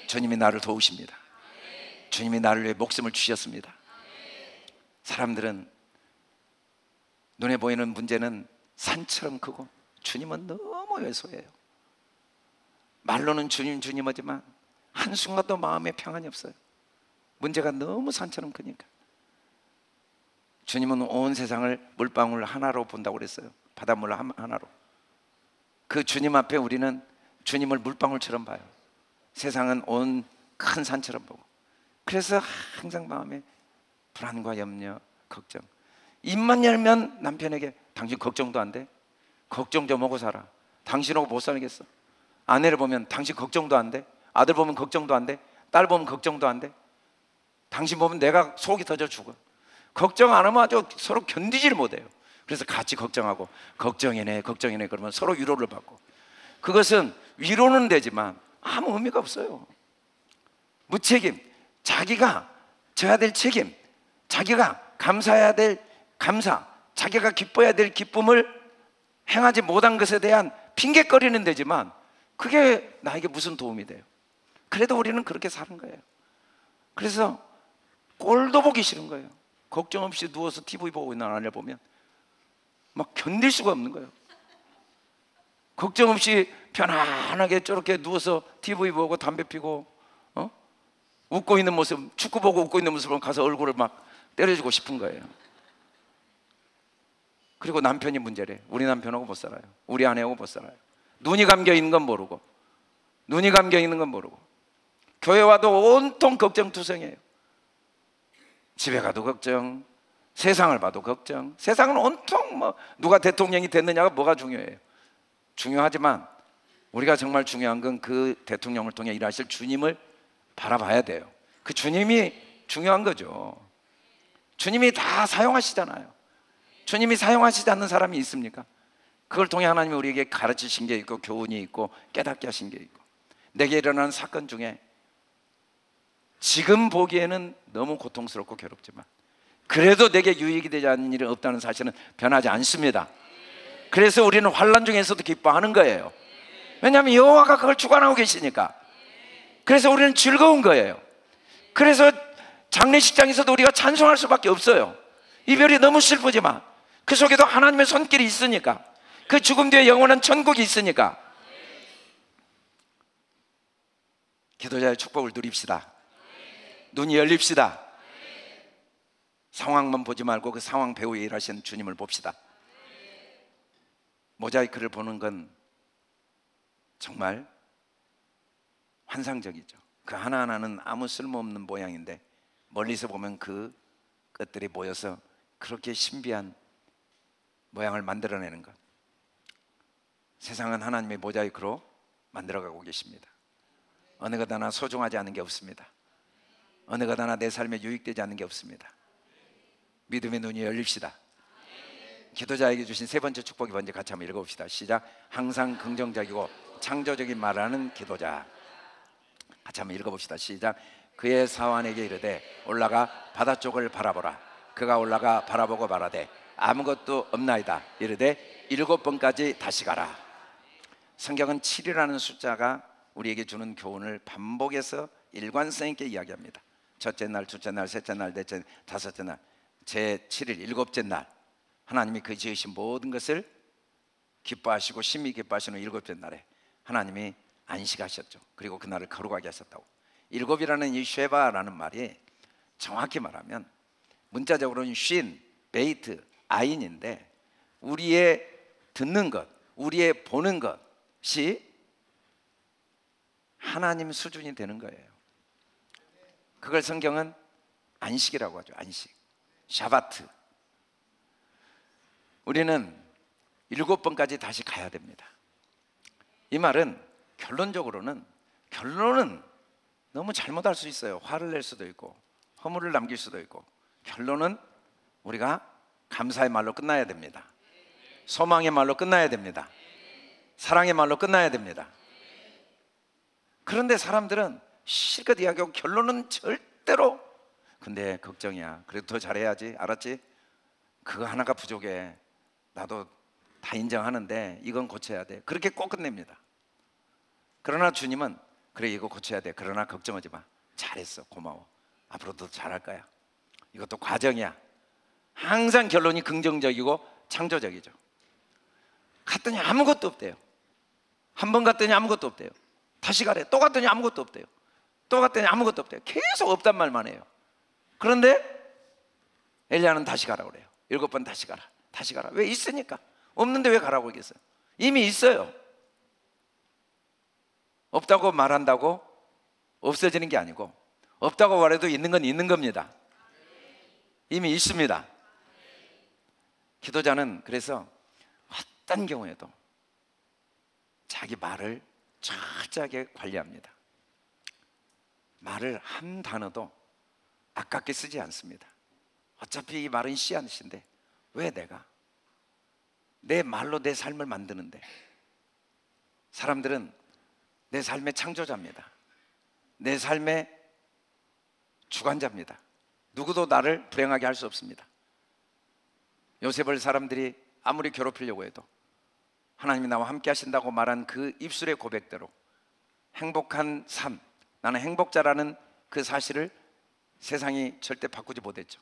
주님이 나를 도우십니다. 주님이 나를 위해 목숨을 주셨습니다. 사람들은 눈에 보이는 문제는 산처럼 크고 주님은 너무 왜소해요. 말로는 주님 주님 하지만 한순간도 마음에 평안이 없어요. 문제가 너무 산처럼 크니까. 주님은 온 세상을 물방울 하나로 본다고 그랬어요. 바닷물 하나로. 그 주님 앞에 우리는 주님을 물방울처럼 봐요. 세상은 온 큰 산처럼 보고. 그래서 항상 마음에 불안과 염려, 걱정. 입만 열면 남편에게 당신 걱정도 안 돼? 걱정 좀 하고 살아. 당신하고 못 살겠어. 아내를 보면 당신 걱정도 안 돼? 아들 보면 걱정도 안 돼? 딸 보면 걱정도 안 돼? 당신 보면 내가 속이 터져 죽어. 걱정 안 하면 아주 서로 견디지를 못해요. 그래서 같이 걱정하고, 걱정이네 걱정이네 그러면 서로 위로를 받고. 그것은 위로는 되지만 아무 의미가 없어요. 무책임, 자기가 져야 될 책임, 자기가 감사해야 될 감사, 자기가 기뻐해야 될 기쁨을 행하지 못한 것에 대한 핑계거리는 되지만 그게 나에게 무슨 도움이 돼요? 그래도 우리는 그렇게 사는 거예요. 그래서 꼴도 보기 싫은 거예요. 걱정 없이 누워서 TV 보고 있는 아내를 보면 막 견딜 수가 없는 거예요. 걱정 없이 편안하게 저렇게 누워서 TV 보고 담배 피고 웃고 있는 모습, 축구 보고 웃고 있는 모습을 가서 얼굴을 막 때려주고 싶은 거예요. 그리고 남편이 문제래. 우리 남편하고 못 살아요. 우리 아내하고 못 살아요. 눈이 감겨 있는 건 모르고, 눈이 감겨 있는 건 모르고, 교회 와도 온통 걱정투성이에요. 집에 가도 걱정, 세상을 봐도 걱정. 세상은 온통 뭐 누가 대통령이 됐느냐가 뭐가 중요해요. 중요하지만 우리가 정말 중요한 건 그 대통령을 통해 일하실 주님을 바라봐야 돼요. 그 주님이 중요한 거죠. 주님이 다 사용하시잖아요. 주님이 사용하시지 않는 사람이 있습니까? 그걸 통해 하나님이 우리에게 가르치신 게 있고 교훈이 있고 깨닫게 하신 게 있고. 내게 일어나는 사건 중에 지금 보기에는 너무 고통스럽고 괴롭지만 그래도 내게 유익이 되지 않는 일은 없다는 사실은 변하지 않습니다. 그래서 우리는 환난 중에서도 기뻐하는 거예요. 왜냐하면 여호와가 그걸 주관하고 계시니까. 그래서 우리는 즐거운 거예요. 그래서 장례식장에서도 우리가 찬송할 수밖에 없어요. 이별이 너무 슬프지만 그 속에도 하나님의 손길이 있으니까, 그 죽음 뒤에 영원한 천국이 있으니까. 기도자의 축복을 누립시다. 눈이 열립시다. 상황만 보지 말고 그 상황 배후에 일하시는 주님을 봅시다. 모자이크를 보는 건 정말 환상적이죠. 그 하나하나는 아무 쓸모없는 모양인데 멀리서 보면 그 것들이 모여서 그렇게 신비한 모양을 만들어내는 것. 세상은 하나님의 모자이크로 만들어가고 계십니다. 어느 것 하나 소중하지 않은 게 없습니다. 어느 것 하나 내 삶에 유익되지 않는 게 없습니다. 믿음의 눈이 열립시다. 기도자에게 주신 세 번째 축복이 뭔지 같이 한번 읽어봅시다. 시작. 항상 긍정적이고 창조적인 말을 하는 기도자. 같이 한번 읽어봅시다. 시작. 그의 사환에게 이르되 올라가 바다 쪽을 바라보라. 그가 올라가 바라보고 말하되 아무것도 없나이다. 이르되 7번까지 다시 가라. 성경은 7이라는 숫자가 우리에게 주는 교훈을 반복해서 일관성 있게 이야기합니다. 첫째 날, 둘째 날, 셋째 날, 넷째, 다섯째 날, 제 7일, 일곱째 날 하나님이 그 지으신 모든 것을 기뻐하시고 심히 기뻐하시는 일곱째 날에 하나님이 안식하셨죠. 그리고 그날을 거룩하게 하셨다고. 일곱이라는 이 쉐바라는 말이 정확히 말하면 문자적으로는 쉰, 베이트, 아인인데 우리의 듣는 것, 우리의 보는 것이 하나님 수준이 되는 거예요. 그걸 성경은 안식이라고 하죠. 안식, 샤바트. 우리는 7번까지 다시 가야 됩니다. 이 말은 결론은 너무 잘못할 수 있어요. 화를 낼 수도 있고 허물을 남길 수도 있고, 결론은 우리가 감사의 말로 끝나야 됩니다. 소망의 말로 끝나야 됩니다. 사랑의 말로 끝나야 됩니다. 그런데 사람들은 실컷 이야기하고 결론은 절대로 근데 걱정이야. 그래도 더 잘해야지. 알았지? 그거 하나가 부족해. 나도 다 인정하는데 이건 고쳐야 돼. 그렇게 꼭 끝냅니다. 그러나 주님은 그래, 이거 고쳐야 돼. 그러나 걱정하지 마. 잘했어. 고마워. 앞으로도 잘할 거야. 이것도 과정이야. 항상 결론이 긍정적이고 창조적이죠. 갔더니 아무것도 없대요. 한 번 갔더니 아무것도 없대요. 다시 가래. 또 갔더니 아무것도 없대요. 또 갔더니 아무것도 없대요. 계속 없단 말만 해요. 그런데 엘리야는 다시 가라고 그래요. 7번 다시 가라. 다시 가라. 왜? 있으니까. 없는데 왜 가라고 얘기했어요? 이미 있어요. 없다고 말한다고 없어지는 게 아니고, 없다고 말해도 있는 건 있는 겁니다. 이미 있습니다. 기도자는 그래서 어떤 경우에도 자기 말을 철저하게 관리합니다. 말을 한 단어도 아깝게 쓰지 않습니다. 어차피 이 말은 씨앗인데 왜 내가 내 말로 내 삶을 만드는데, 사람들은 내 삶의 창조자입니다. 내 삶의 주관자입니다. 누구도 나를 불행하게 할 수 없습니다. 요셉을 사람들이 아무리 괴롭히려고 해도 하나님이 나와 함께 하신다고 말한 그 입술의 고백대로 행복한 삶, 나는 행복자라는 그 사실을 세상이 절대 바꾸지 못했죠.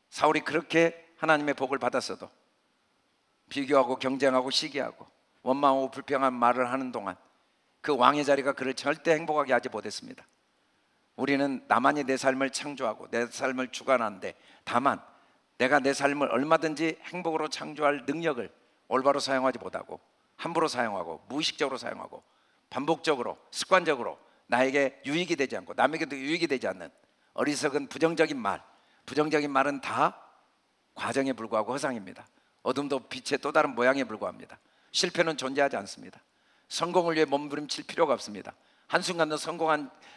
사울이 그렇게 하나님의 복을 받았어도 비교하고 경쟁하고 시기하고 원망하고 불평한 말을 하는 동안 그 왕의 자리가 그를 절대 행복하게 하지 못했습니다. 우리는 나만이 내 삶을 창조하고 내 삶을 주관하는데, 다만 내가 내 삶을 얼마든지 행복으로 창조할 능력을 올바로 사용하지 못하고 함부로 사용하고 무의식적으로 사용하고 반복적으로 습관적으로 나에게 유익이 되지 않고 남에게도 유익이 되지 않는 어리석은 부정적인 말은 다 과정에 불과하고 허상입니다. 어둠도 빛의 또 다른 모양에 불과합니다. 실패는 존재하지 않습니다. 성공을 위해 몸부림칠 필요가 없습니다. 한순간도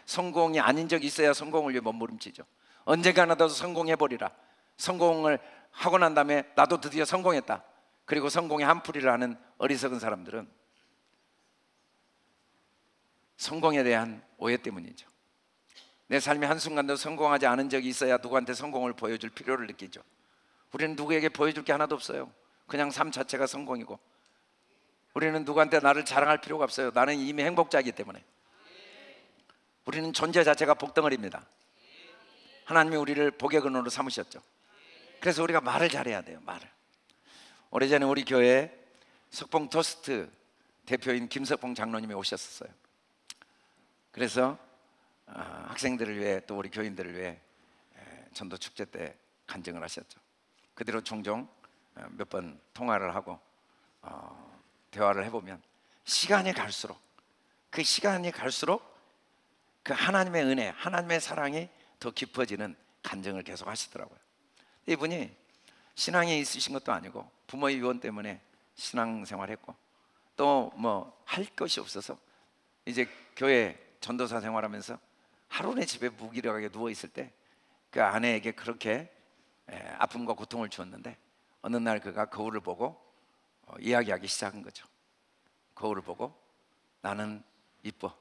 성공이 아닌 적이 있어야 성공을 위해 몸부림치죠. 언젠가 나도 성공해버리라. 성공을 하고 난 다음에 나도 드디어 성공했다. 그리고 성공의 한풀이를 하는 어리석은 사람들은 성공에 대한 오해 때문이죠. 내 삶이 한순간도 성공하지 않은 적이 있어야 누구한테 성공을 보여줄 필요를 느끼죠. 우리는 누구에게 보여줄 게 하나도 없어요. 그냥 삶 자체가 성공이고, 우리는 누구한테 나를 자랑할 필요가 없어요. 나는 이미 행복자이기 때문에. 우리는 존재 자체가 복덩어리입니다. 하나님이 우리를 복의 근원으로 삼으셨죠. 그래서 우리가 말을 잘해야 돼요. 말을. 오래전에 우리 교회에 석봉 토스트 대표인 김석봉 장로님이 오셨었어요. 그래서 학생들을 위해 또 우리 교인들을 위해 전도 축제 때 간증을 하셨죠. 그 뒤로 종종 몇 번 통화를 하고 대화를 해보면 시간이 갈수록 그 하나님의 은혜, 하나님의 사랑이 더 깊어지는 간증을 계속 하시더라고요. 이분이 신앙이 있으신 것도 아니고 부모의 유언 때문에 신앙생활 했고, 또 뭐 할 것이 없어서 이제 교회 전도사 생활하면서 하루내 집에 무기력하게 누워있을 때 그 아내에게 그렇게 아픔과 고통을 주었는데, 어느 날 그가 거울을 보고 이야기하기 시작한 거죠. 거울을 보고 나는 이뻐,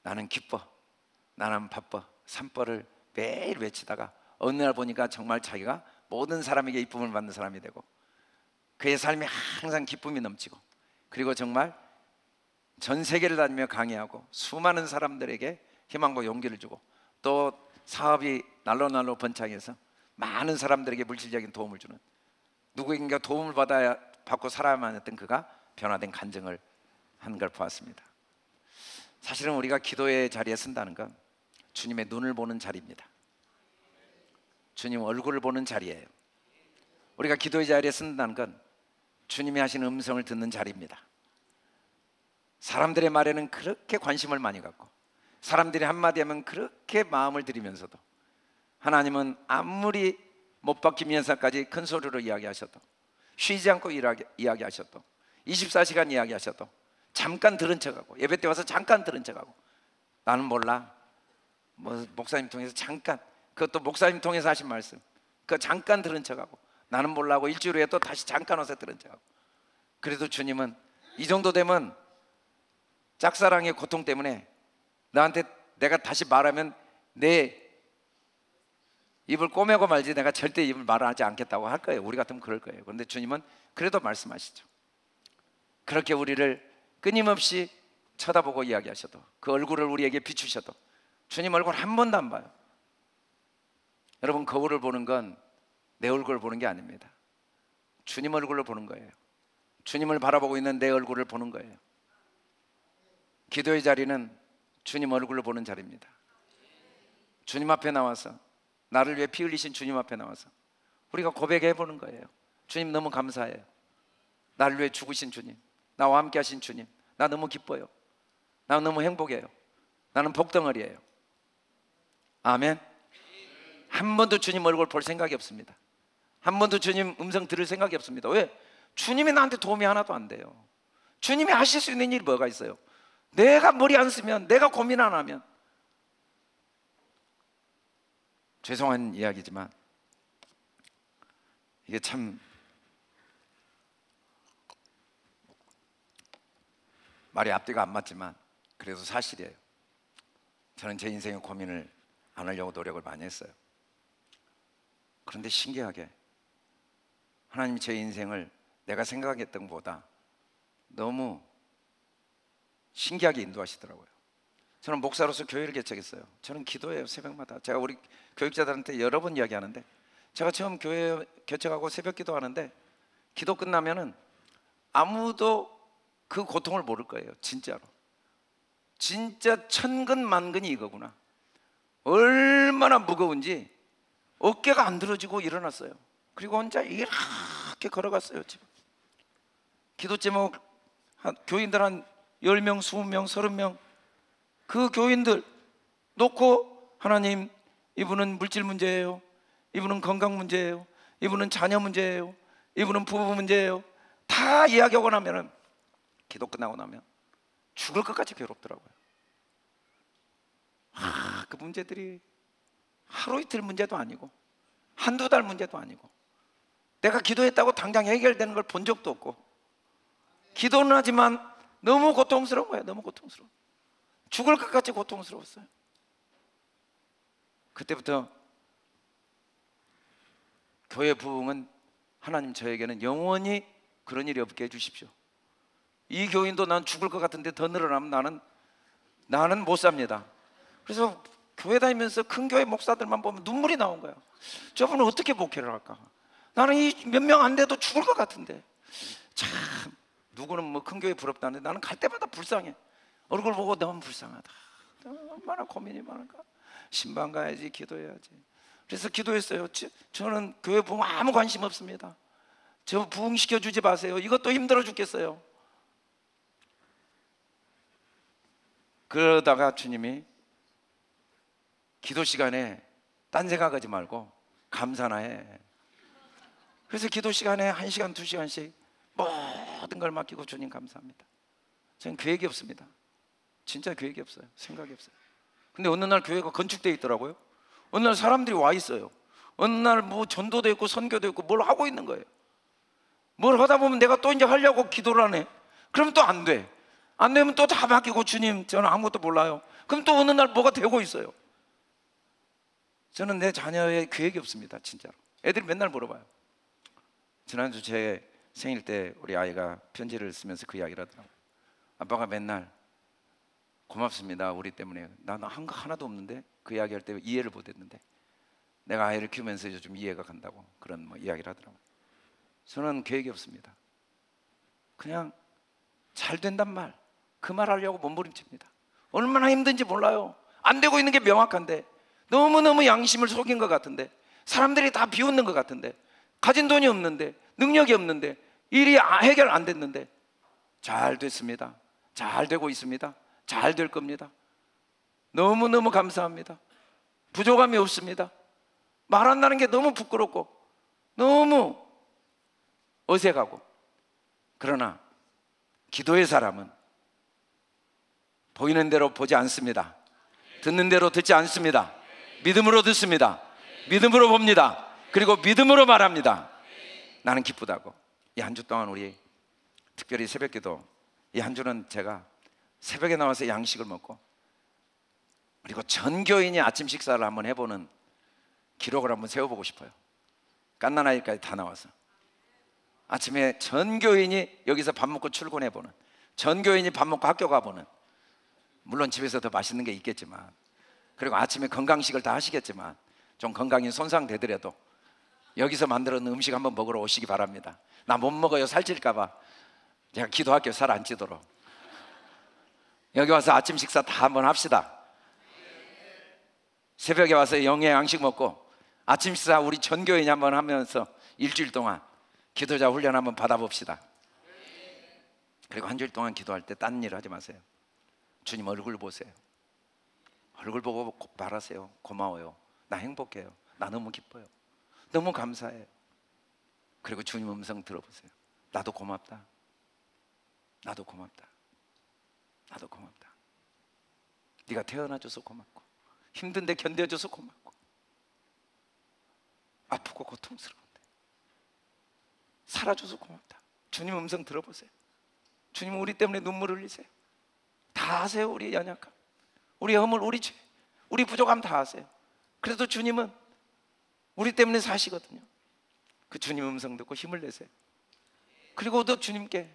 나는 기뻐, 나는 바빠, 산벌을 매일 외치다가 어느 날 보니까 정말 자기가 모든 사람에게 이쁨을 받는 사람이 되고 그의 삶이 항상 기쁨이 넘치고 그리고 정말 전 세계를 다니며 강의하고 수많은 사람들에게 희망과 용기를 주고 또 사업이 날로 번창해서 많은 사람들에게 물질적인 도움을 주는, 누구에게 도움을 받고 살아야만 했던 그가 변화된 간증을 한 걸 보았습니다. 사실은 우리가 기도의 자리에 쓴다는 건 주님의 눈을 보는 자리입니다. 주님 얼굴을 보는 자리예요. 우리가 기도의 자리에 쓴다는 건 주님이 하시는 음성을 듣는 자리입니다. 사람들의 말에는 그렇게 관심을 많이 갖고 사람들이 한마디 하면 그렇게 마음을 들이면서도 하나님은 아무리 못 박히면서까지 큰 소리로 이야기하셔도 쉬지 않고 이야기하셔도 24시간 이야기하셔도 잠깐 들은 척하고 예배 때 와서 잠깐 들은 척하고 나는 몰라, 뭐 목사님 통해서 잠깐, 그것도 목사님 통해서 하신 말씀 그거 잠깐 들은 척하고 나는 몰라 하고 일주일 후에 또 다시 잠깐 와서 들은 척하고, 그래도 주님은 이 정도 되면 짝사랑의 고통 때문에 나한테 내가 다시 말하면 내 입을 꼬매고 말지 내가 절대 입을 말하지 않겠다고 할 거예요. 우리 같으면 그럴 거예요. 그런데 주님은 그래도 말씀하시죠. 그렇게 우리를 끊임없이 쳐다보고 이야기하셔도 그 얼굴을 우리에게 비추셔도 주님 얼굴 한 번도 안 봐요. 여러분, 거울을 보는 건 내 얼굴을 보는 게 아닙니다. 주님 얼굴을 보는 거예요. 주님을 바라보고 있는 내 얼굴을 보는 거예요. 기도의 자리는 주님 얼굴을 보는 자리입니다. 주님 앞에 나와서, 나를 위해 피 흘리신 주님 앞에 나와서 우리가 고백해 보는 거예요. 주님 너무 감사해요. 나를 위해 죽으신 주님, 나와 함께 하신 주님, 나 너무 기뻐요. 나 너무 행복해요. 나는 복덩어리예요. 아멘. 한 번도 주님 얼굴 볼 생각이 없습니다. 한 번도 주님 음성 들을 생각이 없습니다. 왜? 주님이 나한테 도움이 하나도 안 돼요. 주님이 하실 수 있는 일이 뭐가 있어요? 내가 머리 안 쓰면, 내가 고민 안 하면. 죄송한 이야기지만 이게 참 말이 앞뒤가 안 맞지만 그래도 사실이에요. 저는 제 인생의 고민을 안 하려고 노력을 많이 했어요. 그런데 신기하게 하나님이 제 인생을 내가 생각했던 것보다 너무 신기하게 인도하시더라고요. 저는 목사로서 교회를 개척했어요. 저는 기도해요, 새벽마다. 제가 우리 교육자들한테 여러 번 이야기하는데, 제가 처음 교회 개척하고 새벽 기도하는데 기도 끝나면은 아무도 그 고통을 모를 거예요. 진짜로. 진짜 천근만근이 이거구나. 얼마나 무거운지 어깨가 안 들어지고 일어났어요. 그리고 혼자 이렇게 걸어갔어요. 집에. 기도 제목 교인들 한 10명, 20명, 30명 그 교인들 놓고, 하나님, 이분은 물질 문제예요, 이분은 건강 문제예요, 이분은 자녀 문제예요, 이분은 부부 문제예요, 다 이야기하고 나면은 기도 끝나고 나면 죽을 것까지 괴롭더라고요. 그 문제들이 하루 이틀 문제도 아니고 한두 달 문제도 아니고 내가 기도했다고 당장 해결되는 걸 본 적도 없고, 기도는 하지만 너무 고통스러운 거예요. 너무 고통스러워. 죽을 것 같이 고통스러웠어요. 그때부터 교회 부흥은, 하나님 저에게는 영원히 그런 일이 없게 해주십시오. 이 교인도 난 죽을 것 같은데 더 늘어나면 나는 못 삽니다. 그래서 교회 다니면서 큰 교회 목사들만 보면 눈물이 나온 거야. 저분은 어떻게 목회를 할까? 나는 이 몇 명 안 돼도 죽을 것 같은데. 참, 누구는 뭐 큰 교회 부럽다는데 나는 갈 때마다 불쌍해. 얼굴 보고 너무 불쌍하다. 얼마나 고민이 많을까. 신방 가야지, 기도해야지. 그래서 기도했어요. 저는 교회 부흥 아무 관심 없습니다. 저 부흥시켜 주지 마세요. 이것도 힘들어 죽겠어요. 그러다가 주님이 기도 시간에 딴 생각하지 말고 감사나 해. 그래서 기도 시간에 1시간, 2시간씩 모든 걸 맡기고, 주님 감사합니다. 저는 계획이 없습니다. 진짜 계획이 없어요. 생각이 없어요. 근데 어느 날 교회가 건축되어 있더라고요. 어느 날 사람들이 와 있어요. 어느 날 뭐 전도도 있고 선교도 있고 뭘 하고 있는 거예요. 뭘 하다 보면 내가 또 이제 하려고 기도를 하네. 그러면 또 안 돼. 안 되면 또 다 맡기고, 주님 저는 아무것도 몰라요. 그럼 또 어느 날 뭐가 되고 있어요. 저는 내 자녀의 계획이 없습니다. 진짜로. 애들이 맨날 물어봐요. 지난주 제 생일 때 우리 아이가 편지를 쓰면서 그 이야기를 하더라고요. 아빠가 맨날 고맙습니다, 우리 때문에. 나는 한 거 하나도 없는데, 그 이야기할 때 이해를 못했는데 내가 아이를 키우면서 좀 이해가 간다고 그런 이야기를 하더라고요. 저는 계획이 없습니다. 그냥 잘 된단 말, 그 말 하려고 몸부림칩니다. 얼마나 힘든지 몰라요. 안 되고 있는 게 명확한데, 너무너무 양심을 속인 것 같은데, 사람들이 다 비웃는 것 같은데, 가진 돈이 없는데, 능력이 없는데, 일이 해결 안 됐는데, 잘 됐습니다. 잘 되고 있습니다. 잘 될 겁니다. 너무너무 감사합니다. 부족함이 없습니다. 말한다는 게 너무 부끄럽고 너무 어색하고, 그러나 기도의 사람은 보이는 대로 보지 않습니다. 듣는 대로 듣지 않습니다. 믿음으로 듣습니다. 믿음으로 봅니다. 그리고 믿음으로 말합니다. 나는 기쁘다고. 이 한 주 동안 우리 특별히 새벽기도, 이 한 주는 제가 새벽에 나와서 양식을 먹고, 그리고 전 교인이 아침 식사를 한번 해보는 기록을 한번 세워보고 싶어요. 갓난아이까지 다 나와서 아침에 전 교인이 여기서 밥 먹고 출근해보는, 전 교인이 밥 먹고 학교 가보는, 물론 집에서 더 맛있는 게 있겠지만, 그리고 아침에 건강식을 다 하시겠지만 좀 건강이 손상되더라도 여기서 만들어 놓은 음식 한번 먹으러 오시기 바랍니다. 나 못 먹어요, 살찔까봐. 제가 기도할게요, 살 안 찌도록. 여기 와서 아침 식사 다 한번 합시다. 새벽에 와서 영의 양식 먹고 아침 식사 우리 전교인이 한번 하면서 일주일 동안 기도자 훈련 한번 받아봅시다. 그리고 한 주일 동안 기도할 때 딴 일 하지 마세요. 주님 얼굴 보세요. 얼굴 보고 말하세요. 고마워요. 나 행복해요. 나 너무 기뻐요. 너무 감사해요. 그리고 주님 음성 들어보세요. 나도 고맙다. 나도 고맙다. 나도 고맙다. 네가 태어나줘서 고맙고, 힘든데 견뎌줘서 고맙고, 아프고 고통스러운데 살아줘서 고맙다. 주님 음성 들어보세요. 주님 우리 때문에 눈물 흘리세요. 다 아세요. 우리 연약함, 우리 허물, 우리 죄, 우리 부족함 다 아세요. 그래도 주님은 우리 때문에 사시거든요. 그 주님 음성 듣고 힘을 내세요. 그리고 또 주님께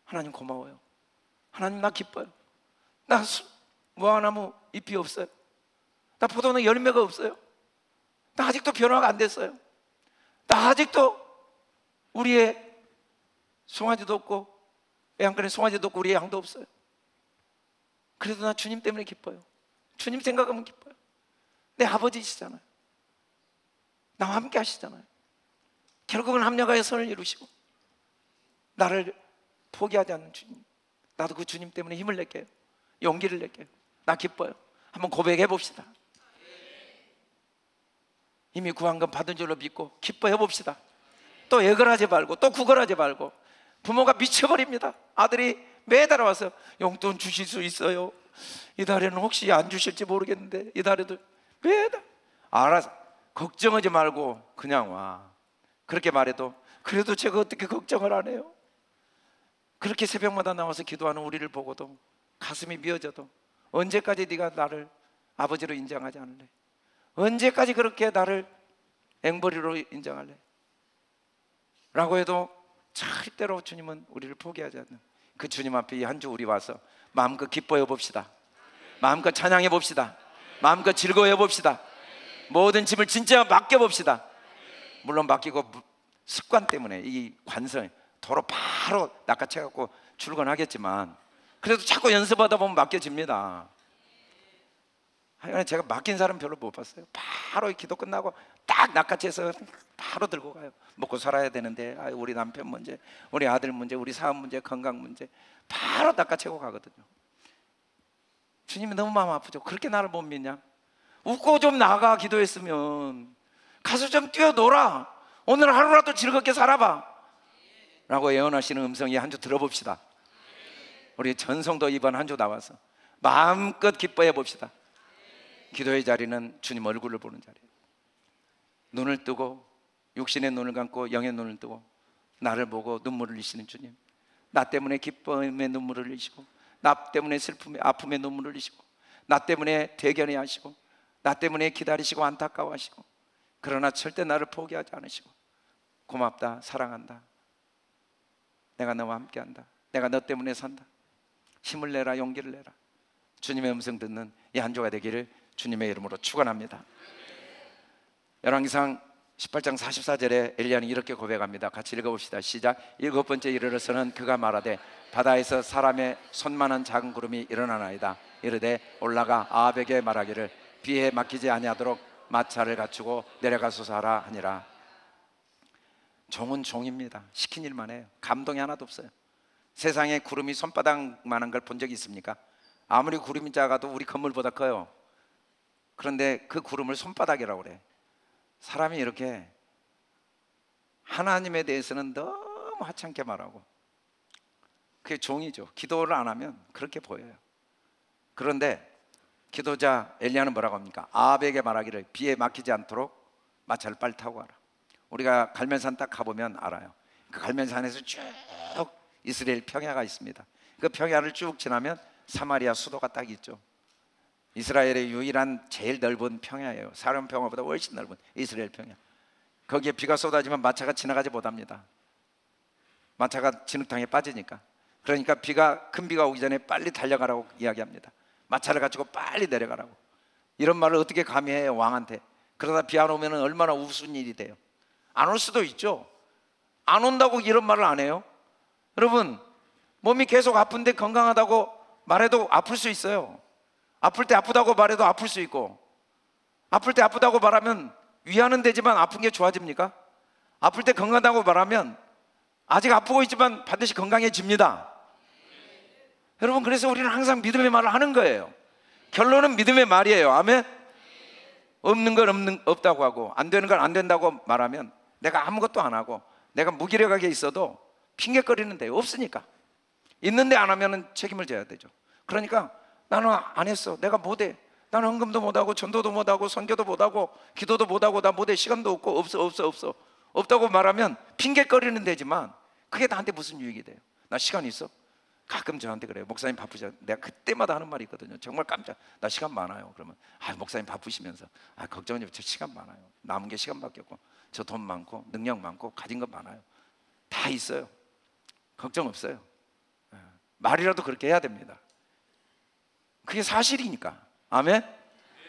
하나님 고마워요. 하나님 나 기뻐요. 나 무화과나무 잎이 없어요. 나 포도는 열매가 없어요. 나 아직도 변화가 안 됐어요. 나 아직도 우리의 송아지도 없고 애양간에 송아지도 없고 우리의 양도 없어요. 그래도 나 주님 때문에 기뻐요. 주님 생각하면 기뻐요. 내 아버지시잖아요. 나와 함께 하시잖아요. 결국은 합력하여 선을 이루시고 나를 포기하지 않는 주님, 나도 그 주님 때문에 힘을 낼게요. 용기를 낼게요. 나 기뻐요. 한번 고백해 봅시다. 이미 구한 건 받은 줄로 믿고 기뻐해 봅시다. 또 애걸하지 말고 또 구걸하지 말고. 부모가 미쳐버립니다. 아들이 매달 와서 용돈 주실 수 있어요? 이 달에는 혹시 안 주실지 모르겠는데 이 달에도 매달. 알아서 걱정하지 말고 그냥 와. 그렇게 말해도 그래도 제가 어떻게 걱정을 안 해요? 그렇게 새벽마다 나와서 기도하는 우리를 보고도 가슴이 미어져도 언제까지 네가 나를 아버지로 인정하지 않을래? 언제까지 그렇게 나를 앵벌이로 인정할래? 라고 해도 절대로 주님은 우리를 포기하지 않는 그 주님 앞에 이 한 주 우리 와서 마음껏 기뻐해 봅시다. 마음껏 찬양해 봅시다. 마음껏 즐거워해 봅시다. 모든 짐을 진짜 맡겨 봅시다. 물론 맡기고 습관 때문에 이 관성 도로 바로 낚아채갖고 출근하겠지만 그래도 자꾸 연습하다 보면 맡겨집니다. 하여간 제가 맡긴 사람 별로 못 봤어요. 바로 기도 끝나고 딱 낚아채서 바로 들고 가요. 먹고 살아야 되는데 우리 남편 문제, 우리 아들 문제, 우리 사업 문제, 건강 문제 바로 낚아채고 가거든요. 주님이 너무 마음 아프죠. 그렇게 나를 못 믿냐? 웃고 좀 나가. 기도했으면 가서 좀 뛰어놀아. 오늘 하루라도 즐겁게 살아봐 라고 예언하시는 음성이 한 주 들어봅시다. 우리 전성도 이번 한 주 나와서 마음껏 기뻐해 봅시다. 기도의 자리는 주님 얼굴을 보는 자리예요. 눈을 뜨고 육신의 눈을 감고 영의 눈을 뜨고 나를 보고 눈물을 흘리시는 주님, 나 때문에 기쁨의 눈물을 흘리시고 나 때문에 슬픔의 아픔의 눈물을 흘리시고 나 때문에 대견해 하시고 나 때문에 기다리시고 안타까워하시고 그러나 절대 나를 포기하지 않으시고 고맙다, 사랑한다, 내가 너와 함께한다, 내가 너 때문에 산다, 힘을 내라, 용기를 내라. 주님의 음성 듣는 이 한 주가 되기를 주님의 이름으로 축원합니다. 열왕기상 18장 44절에 엘리야는 이렇게 고백합니다. 같이 읽어봅시다. 시작. 일곱 번째 이르러서는 그가 말하되 바다에서 사람의 손만한 작은 구름이 일어나나이다. 이르되 올라가 아합에게 말하기를 비에 막히지 아니하도록 마차를 갖추고 내려가소서 하라 하니라. 종은 종입니다. 시킨 일만 해요. 감동이 하나도 없어요. 세상에 구름이 손바닥만한 걸 본 적이 있습니까? 아무리 구름이 작아도 우리 건물보다 커요. 그런데 그 구름을 손바닥이라고 그래. 사람이 이렇게 하나님에 대해서는 너무 하찮게 말하고 그게 종이죠. 기도를 안 하면 그렇게 보여요. 그런데 기도자 엘리야는 뭐라고 합니까? 아합에게 말하기를 비에 막히지 않도록 마차를 빨리 타고 가라. 우리가 갈멜산 딱 가보면 알아요. 그 갈멜산에서 쭉 이스라엘 평야가 있습니다. 그 평야를 쭉 지나면 사마리아 수도가 딱 있죠. 이스라엘의 유일한 제일 넓은 평야예요. 사람 평야보다 훨씬 넓은 이스라엘 평야. 거기에 비가 쏟아지면 마차가 지나가지 못합니다. 마차가 진흙탕에 빠지니까. 그러니까 큰 비가 오기 전에 빨리 달려가라고 이야기합니다. 마차를 가지고 빨리 내려가라고. 이런 말을 어떻게 감히 해요, 왕한테. 그러다 비 안 오면 얼마나 우스운 일이 돼요. 안 올 수도 있죠. 안 온다고 이런 말을 안 해요. 여러분, 몸이 계속 아픈데 건강하다고 말해도 아플 수 있어요. 아플 때 아프다고 말해도 아플 수 있고, 아플 때 아프다고 말하면 위안은 되지만 아픈 게 좋아집니까? 아플 때 건강하다고 말하면 아직 아프고 있지만 반드시 건강해집니다. 여러분, 그래서 우리는 항상 믿음의 말을 하는 거예요. 결론은 믿음의 말이에요. 아멘. 없는 건 없다고 하고 안 되는 건 안 된다고 말하면 내가 아무것도 안 하고 내가 무기력하게 있어도 핑계거리는 데요. 없으니까. 있는데 안 하면 책임을 져야 되죠. 그러니까 나는 안 했어, 내가 못해, 나는 헌금도 못하고 전도도 못하고 선교도 못하고 기도도 못하고 나 못해, 시간도 없고 없어 없다고 말하면 핑계거리는 데지만 그게 나한테 무슨 유익이 돼요? 나 시간 있어? 가끔 저한테 그래요. 목사님 바쁘죠? 내가 그때마다 하는 말이 있거든요. 정말 깜짝, 나 시간 많아요. 그러면 목사님 바쁘시면서 걱정하지 마, 저 시간 많아요. 남은 게 시간밖에 없고 저 돈 많고 능력 많고 가진 것 많아요. 다 있어요. 걱정 없어요. 말이라도 그렇게 해야 됩니다. 그게 사실이니까. 아멘.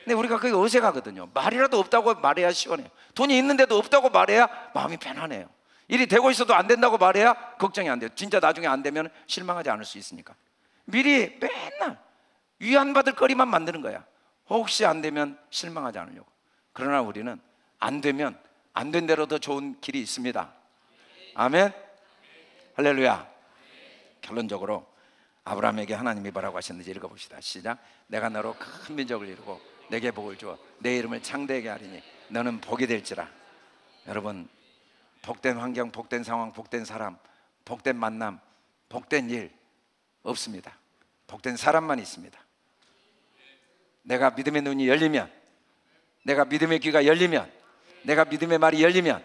근데 우리가 그게 어색하거든요. 말이라도 없다고 말해야 시원해요. 돈이 있는데도 없다고 말해야 마음이 편안해요. 일이 되고 있어도 안 된다고 말해야 걱정이 안 돼요. 진짜 나중에 안 되면 실망하지 않을 수 있으니까. 미리 맨날 위안받을 거리만 만드는 거야. 혹시 안 되면 실망하지 않으려고. 그러나 우리는 안 되면 안 된 대로 더 좋은 길이 있습니다. 아멘. 할렐루야. 결론적으로 아브라함에게 하나님이 뭐라고 하셨는지 읽어봅시다. 시작. 내가 너로 큰 민족을 이루고 내게 복을 주어 내 이름을 창대하게 하리니 너는 복이 될지라. 여러분, 복된 환경, 복된 상황, 복된 사람, 복된 만남, 복된 일 없습니다. 복된 사람만 있습니다. 내가 믿음의 눈이 열리면, 내가 믿음의 귀가 열리면, 내가 믿음의 말이 열리면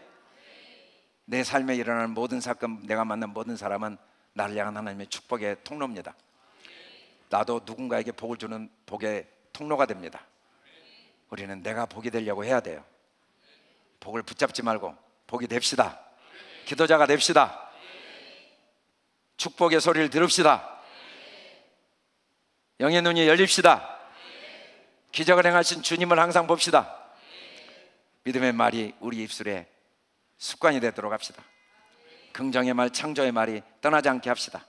내 삶에 일어나는 모든 사건, 내가 만난 모든 사람은 나를 향한 하나님의 축복의 통로입니다. 나도 누군가에게 복을 주는 복의 통로가 됩니다. 우리는 내가 복이 되려고 해야 돼요. 복을 붙잡지 말고 복이 됩시다. 기도자가 됩시다. 축복의 소리를 들읍시다. 영의 눈이 열립시다. 기적을 행하신 주님을 항상 봅시다. 믿음의 말이 우리 입술에 습관이 되도록 합시다. 긍정의 말, 창조의 말이 떠나지 않게 합시다.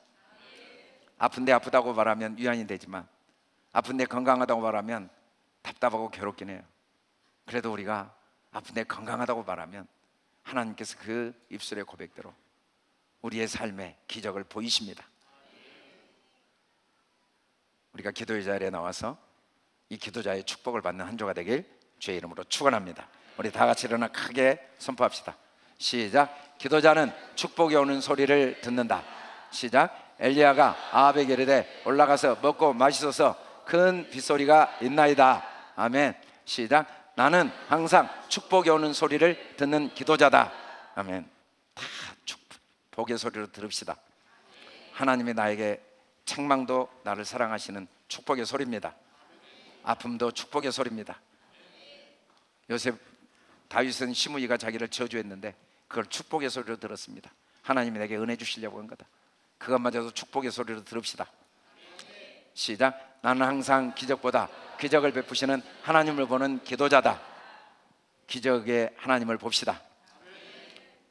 아픈데 아프다고 말하면 위안이 되지만 아픈데 건강하다고 말하면 답답하고 괴롭긴 해요. 그래도 우리가 아픈데 건강하다고 말하면 하나님께서 그 입술의 고백대로 우리의 삶에 기적을 보이십니다. 우리가 기도의 자리에 나와서 이 기도자의 축복을 받는 한 주가 되길 주의 이름으로 축원합니다. 우리 다 같이 일어나 크게 선포합시다. 시작. 기도자는 축복이 오는 소리를 듣는다. 시작. 엘리야가 아합에게 이르되 올라가서 먹고 마시소서 큰 빗소리가 있나이다. 아멘. 시작. 나는 항상 축복이 오는 소리를 듣는 기도자다. 아멘. 다 복의 소리로 들읍시다. 하나님이 나에게 책망도 나를 사랑하시는 축복의 소리입니다. 아픔도 축복의 소리입니다. 요셉 다윗은 시므이가 자기를 저주했는데 그걸 축복의 소리로 들었습니다. 하나님이 내게 은혜 주시려고 한 거다. 그것마저도 축복의 소리로 들읍시다. 시작. 나는 항상 기적보다 기적을 베푸시는 하나님을 보는 기도자다. 기적의 하나님을 봅시다.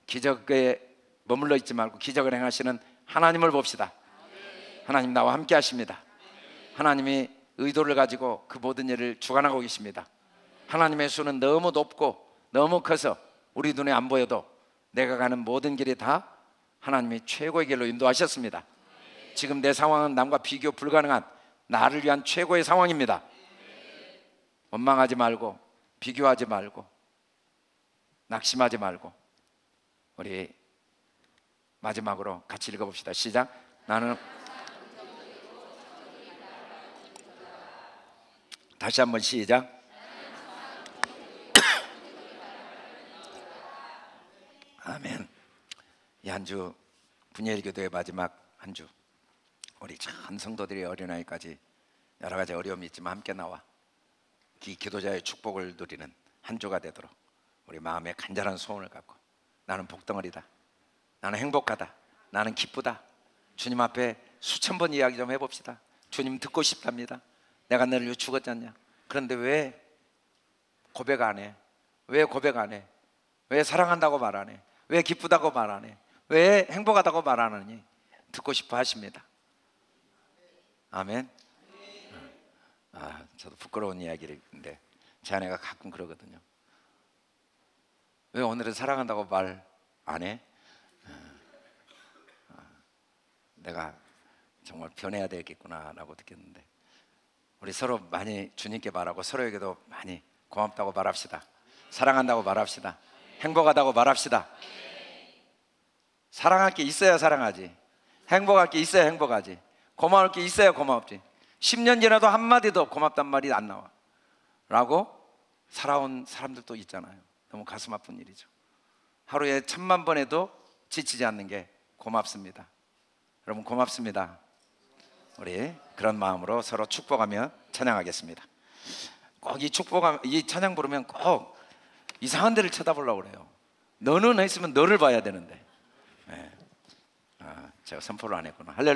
기적에 머물러 있지 말고 기적을 행하시는 하나님을 봅시다. 하나님 나와 함께 하십니다. 하나님이 의도를 가지고 그 모든 일을 주관하고 계십니다. 하나님의 수는 너무 높고 너무 커서 우리 눈에 안 보여도 내가 가는 모든 길이 다 하나님이 최고의 길로 인도하셨습니다. 지금 내 상황은 남과 비교 불가능한 나를 위한 최고의 상황입니다. 원망하지 말고 비교하지 말고 낙심하지 말고 우리 마지막으로 같이 읽어봅시다. 시작. 나는 다시 한번 시작. 아멘. 이 한 주 분열기도의 마지막 한 주 우리 전 성도들이 어린아이까지 여러 가지 어려움이 있지만 함께 나와 이 기도자의 축복을 누리는 한 주가 되도록 우리 마음에 간절한 소원을 갖고 나는 복덩어리다, 나는 행복하다, 나는 기쁘다, 주님 앞에 수천 번 이야기 좀 해봅시다. 주님 듣고 싶답니다. 내가 너를 위해 죽었지 않냐? 그런데 왜 고백 안 해? 왜 고백 안 해? 왜 사랑한다고 말 안 해? 왜 기쁘다고 말 안 해? 왜 행복하다고 말 안 하니? 듣고 싶어 하십니다. 아멘. 저도 부끄러운 이야기인데 제 아내가 가끔 그러거든요. 왜 오늘은 사랑한다고 말 안 해? 내가 정말 변해야 되겠구나라고 느꼈는데 우리 서로 많이 주님께 말하고 서로에게도 많이 고맙다고 말합시다. 사랑한다고 말합시다. 행복하다고 말합시다. 사랑할 게 있어야 사랑하지. 행복할 게 있어야 행복하지. 고마울 게 있어야 고맙지. 10년 지나도 한마디도 고맙단 말이 안 나와 라고 살아온 사람들도 있잖아요. 너무 가슴 아픈 일이죠. 하루에 1000만 번 해도 지치지 않는 게 고맙습니다. 여러분 고맙습니다. 우리 그런 마음으로 서로 축복하며 찬양하겠습니다. 꼭 이 찬양 부르면 꼭 이상한 데를 쳐다보려고 그래요. 너는 했으면 너를 봐야 되는데 제가 선포를 안 했구나. 할렐루야.